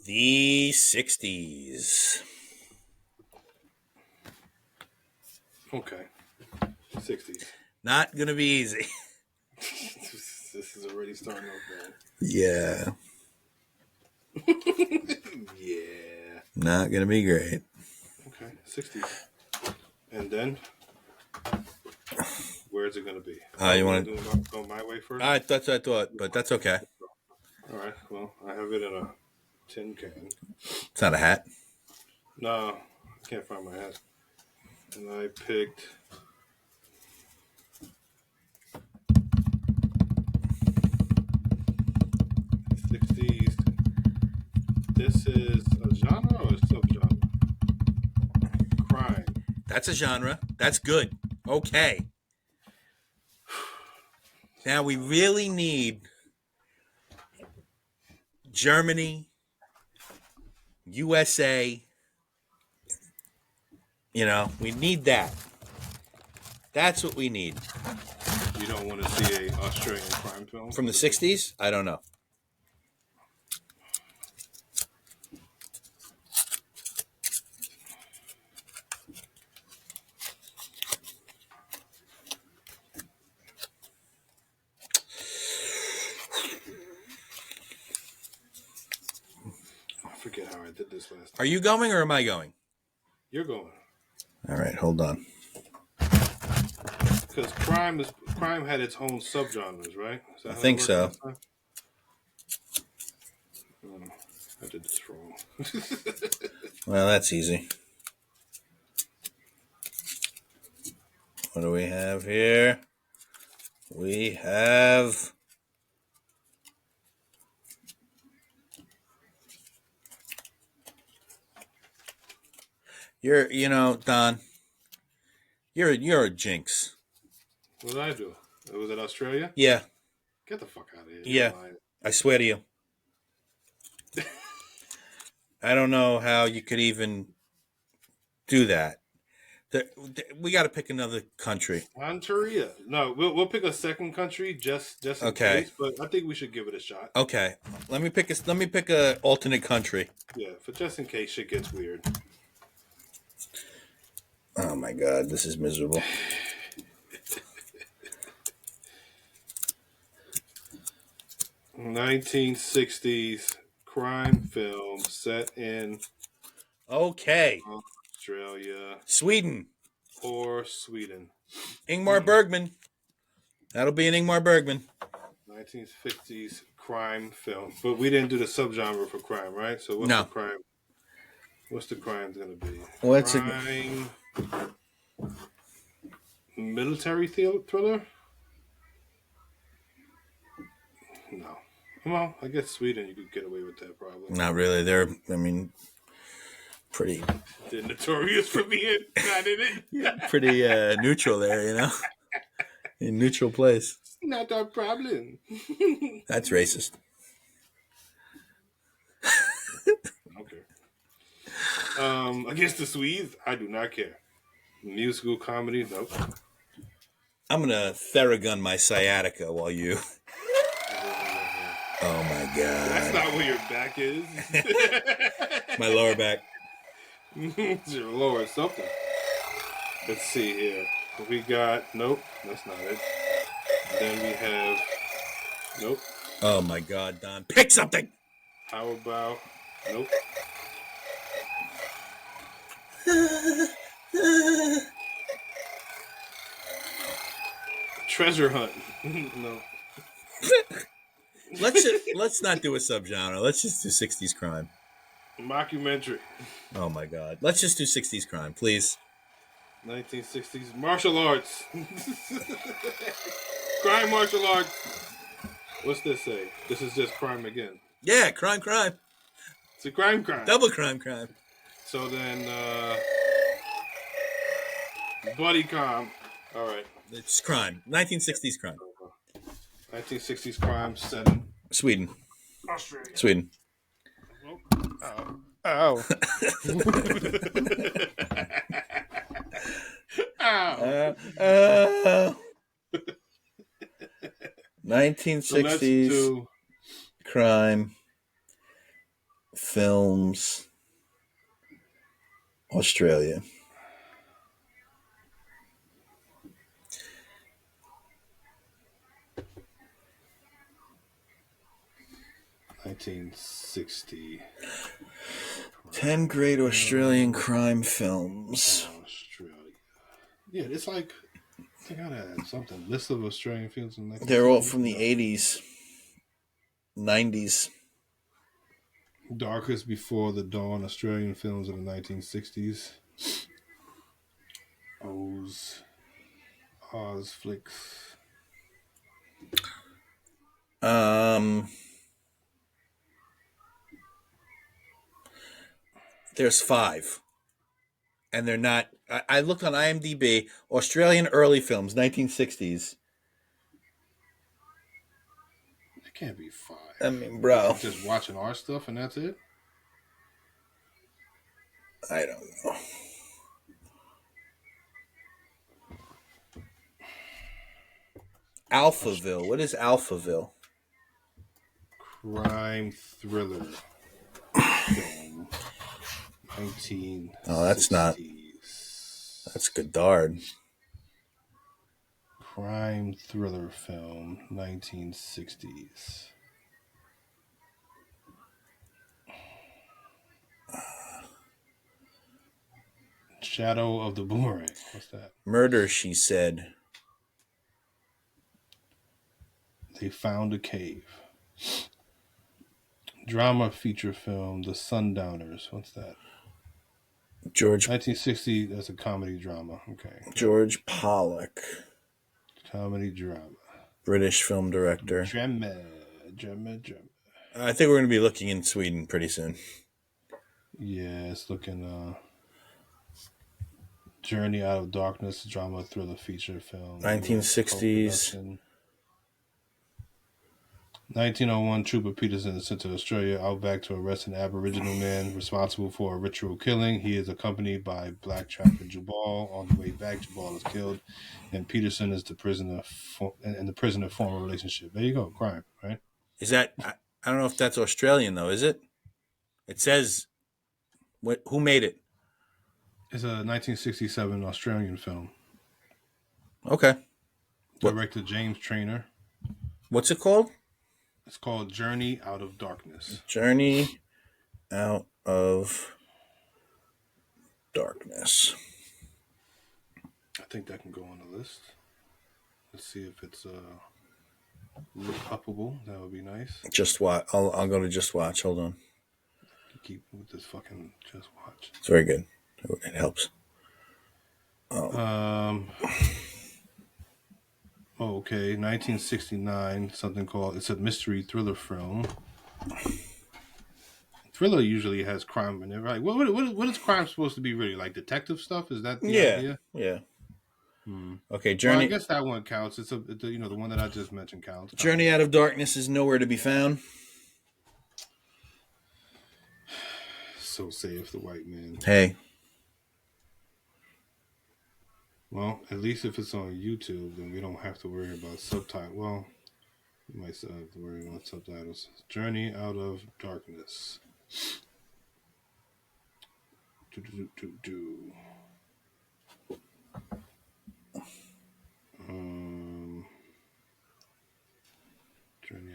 The 60s. Okay. 60s. Not gonna be easy. This is already starting off bad. Yeah. Yeah. Not gonna be great. Okay, 60s. And then, where is it going to be? You want to go my way first? That's what I thought, but that's okay. All right. Well, I have it in a tin can. It's not a hat. No, I can't find my hat. And I picked. This is a genre or a subgenre? Crime. That's a genre. That's good. Okay. Now we really need Germany, USA. You know, we need that. That's what we need. You don't want to see a Australian crime film From the 60s? I don't know. I forget how I did this last time. Are you going or am I going? You're going. All right, hold on. Because crime had its own subgenres, right? Is that I how think it worked so. last time? Oh, I did this wrong. Well, that's easy. What do we have here? We have... Don, you're a jinx. What did I do? Was it Australia? Yeah, Get the fuck out of here. yeah. I swear to you. I don't know how you could even do that. We got to pick another country. Santeria. No, we'll pick a second country just in Okay. case, but I think we should give it a shot. Okay, let me pick a alternate country. Yeah, for just in case shit gets weird. Oh my god, this is miserable. '60s crime film set in Okay, Australia Sweden. or Sweden. Ingmar Bergman. That'll be an Ingmar Bergman. 1950s crime film, but we didn't do the subgenre for crime, right? So what's No. the crime? What's the crime going to be? What's crime? Military thriller? No. Well, I guess Sweden, you could get away with that probably. Not really. They're pretty They're notorious for being not in it. pretty neutral there, you know. In neutral place. Not our problem. That's racist. Okay. Against the Swedes, I do not care. Musical comedy, nope. I'm gonna Theragun my sciatica while you. Oh my god. That's not where your back is. My lower back. It's your lower something. Let's see here. We got nope, that's not it. Then we have nope. Oh my god, Don. Pick something! How about nope. Treasure hunt. No. Let's not do a subgenre. Let's just do 60s crime. Mockumentary. Oh my god. Let's just do 60s crime, please. 1960s martial arts. Crime martial arts. What's this say? This is just crime again. Yeah, crime. It's a crime. Double crime. So then buddy com. All right. It's crime. 1960s crime. 1960s crime setting. Sweden. Australia. Sweden. Ow. Ow. 1960s crime films. Australia. $1960. 10 great Australian crime films. Australia. Yeah, it's like I gotta add something. List of Australian films in They're all from the 80s, 90s. Darkest Before the Dawn, Australian films of the 1960s. Oz flicks. There's 5. And they're not. I looked on IMDb, Australian early films, 1960s. It can't be 5. I mean, bro. Just watching our stuff and that's it? I don't know. Alphaville. What is Alphaville? Crime thriller film. 1960s. Oh, that's not. That's Godard. Crime thriller film, 1960s. Shadow of the Boomerang. What's that? Murder, She Said. They Found a Cave. Drama feature film, The Sundowners. What's that? George. 1960. That's a comedy drama. Okay. George Pollock. Comedy drama. British film director. Drama. I think we're going to be looking in Sweden pretty soon. Yeah, it's looking. Journey Out of Darkness, drama thriller feature film. 1960s. 1901, Trooper Peterson is sent to Australia outback to arrest an Aboriginal man responsible for a ritual killing. He is accompanied by black trapper Jabal. On the way back, Jabal is killed, and Peterson is the prisoner, and the prisoner form a relationship. There you go, crime, right? Is that? I don't know if that's Australian though. Is it? It says, who made it? It's a 1967 Australian film. Okay. Director James Traynor. What's it called? It's called Journey Out of Darkness. Journey Out of Darkness. I think that can go on the list. Let's see if it's look upable. That would be nice. Just watch. I'll go to Just Watch. Hold on. Keep with this fucking Just Watch. It's very good. It helps. Okay, 1969, something called, it's a mystery thriller film. Thriller usually has crime in it, right? What is crime supposed to be really? Like detective stuff? Is that the idea? Yeah. Okay, Journey. Well, I guess that one counts. It's the one that I just mentioned counts. Journey Out of Darkness is nowhere to be found. So saith the white man. Hey. Well, at least if it's on YouTube, then we don't have to worry about subtitles. Well, we might still have to worry about subtitles. Journey Out of Darkness. Journey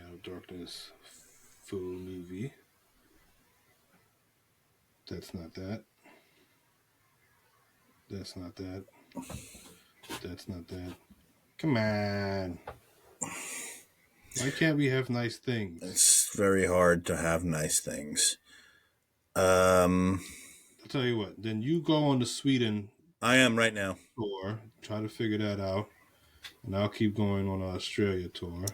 Out of Darkness full movie. That's not that. That's not that. That's not that. Come on. Why can't we have nice things? It's very hard to have nice things. I'll tell you what. Then you go on the Sweden. I am right now. Tour. Try to figure that out. And I'll keep going on an Australia tour.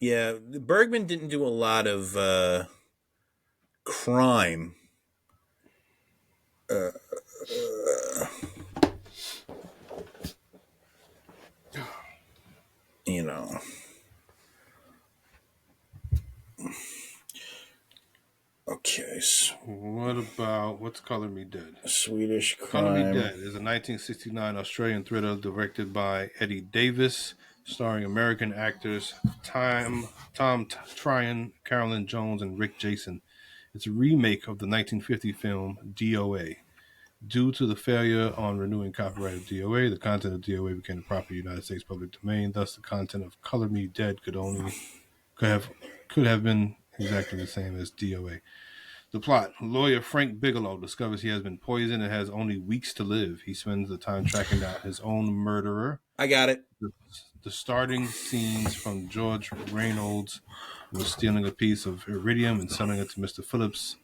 Yeah, Bergman didn't do a lot of crime. You know. Okay. What about What's Color Me Dead? Swedish crime. Color Me Dead is a 1969 Australian thriller directed by Eddie Davis, starring American actors Tom Tryon, Carolyn Jones, and Rick Jason. It's a remake of the 1950 film DOA. Due to the failure on renewing copyright of DOA, the content of DOA became the property of the United States public domain. Thus, the content of Color Me Dead could have been exactly the same as DOA. The plot: lawyer Frank Bigelow discovers he has been poisoned and has only weeks to live. He spends the time tracking down his own murderer. I got it. The starting scenes from George Reynolds was stealing a piece of iridium and selling it to Mr. Phillips.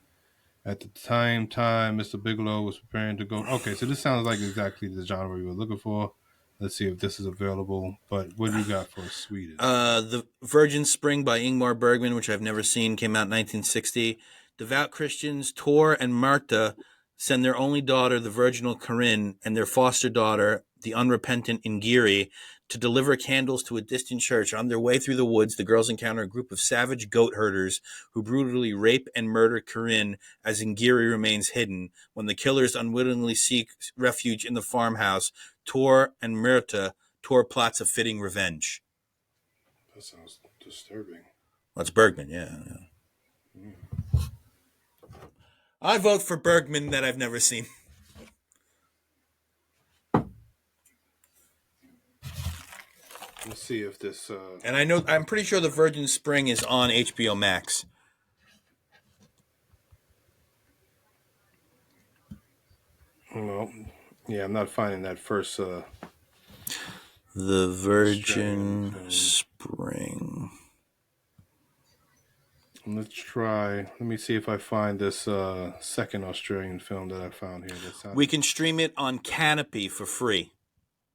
At the time, Mr. Bigelow was preparing to go. Okay, so this sounds like exactly the genre we were looking for. Let's see if this is available. But what do you got for Sweden? The Virgin Spring by Ingmar Bergman, which I've never seen, came out in 1960. Devout Christians Tor and Marta send their only daughter, the virginal Corinne, and their foster daughter, the unrepentant Ingiri, to deliver candles to a distant church. On their way through the woods, the girls encounter a group of savage goat herders who brutally rape and murder Corinne as Ingiri remains hidden. When the killers unwittingly seek refuge in the farmhouse, Tor and Tor plots a fitting revenge. That sounds disturbing. That's Bergman, yeah. I vote for Bergman that I've never seen. Let's see if this. And I'm pretty sure The Virgin Spring is on HBO Max. No, yeah, I'm not finding that first. The Virgin Spring. Let's try. Let me see if I find this second Australian film that I found here. We can stream it on Canopy for free.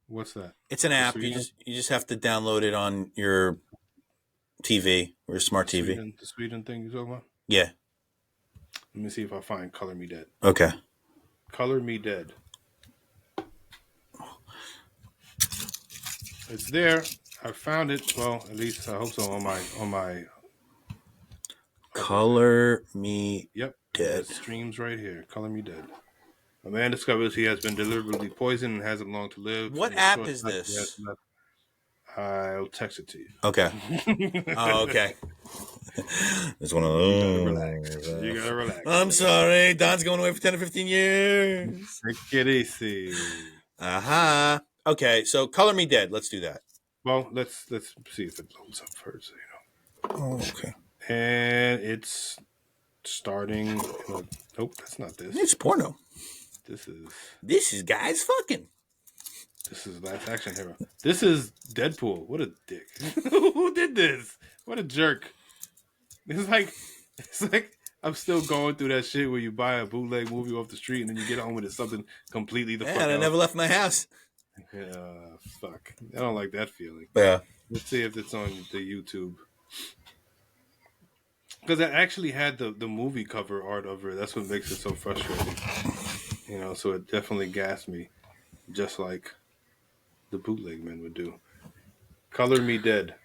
What's that? It's an app. You just have to download it on your TV or smart TV. The Sweden thing you're talking about? Yeah. Let me see if I find Color Me Dead. Okay. Color Me Dead. It's there. I found it. Well, at least I hope so on my. Color Me Yep. Dead. It streams right here. Color Me Dead. A man discovers he has been deliberately poisoned and hasn't long to live. What app is this? I'll text it to you. Okay. Oh, okay. It's one of those. You gotta relax. I'm sorry. Don's going away for 10 or 15 years. Take it easy. Uh-huh. Okay, so Color Me Dead. Let's do that. Well, let's see if it loads up first. Oh, okay. And it's starting. Nope, that's not this. It's porno. This is guys fucking. This is Last Action Hero. This is Deadpool. What a dick. Who did this? What a jerk. It's like I'm still going through that shit where you buy a bootleg movie off the street and then you get home with it something completely the fuck And I else. never left my house. Fuck. I don't like that feeling. Yeah. Let's see if it's on the YouTube. Because I actually had the movie cover art over it. That's what makes it so frustrating. So it definitely gassed me. Just like the bootleg men would do. Color Me Dead.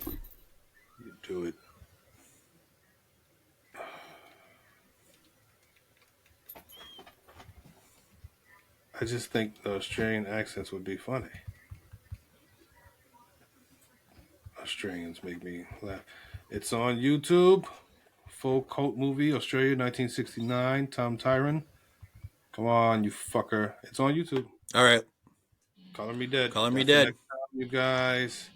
You do it. I just think the Australian accents would be funny. Australians make me laugh. It's on YouTube. Full cult movie, Australia, 1969. Tom Tyron. Come on, you fucker. It's on YouTube. All right. Color Me Dead. Color Me Dead. You guys.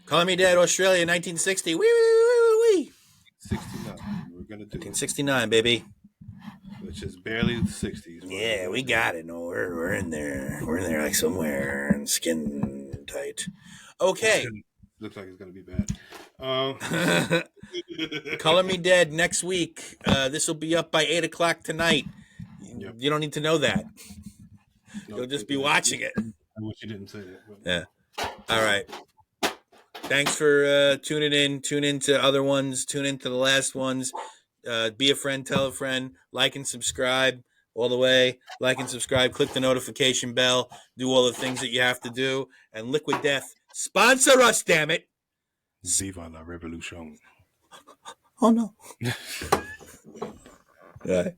Color Me Dead, Australia, 1960. Wee, wee, wee, wee. 69. We're going to do 1969, baby. Which is barely the 60s. Yeah, we got it. No, we're in there. We're in there like somewhere and skin tight. Okay. Looks like it's going to be bad. Color Me Dead next week. This will be up by 8 o'clock tonight. Yep. You don't need to know that. You'll just be watching it. I wish you didn't say that. Yeah. All right. Thanks for tuning in. Tune in to other ones. Tune in to the last ones. Be a friend. Tell a friend. Like and subscribe all the way. Like and subscribe. Click the notification bell. Do all the things that you have to do. And Liquid Death, sponsor us, damn it. Viva la revolution. Oh, no. All right.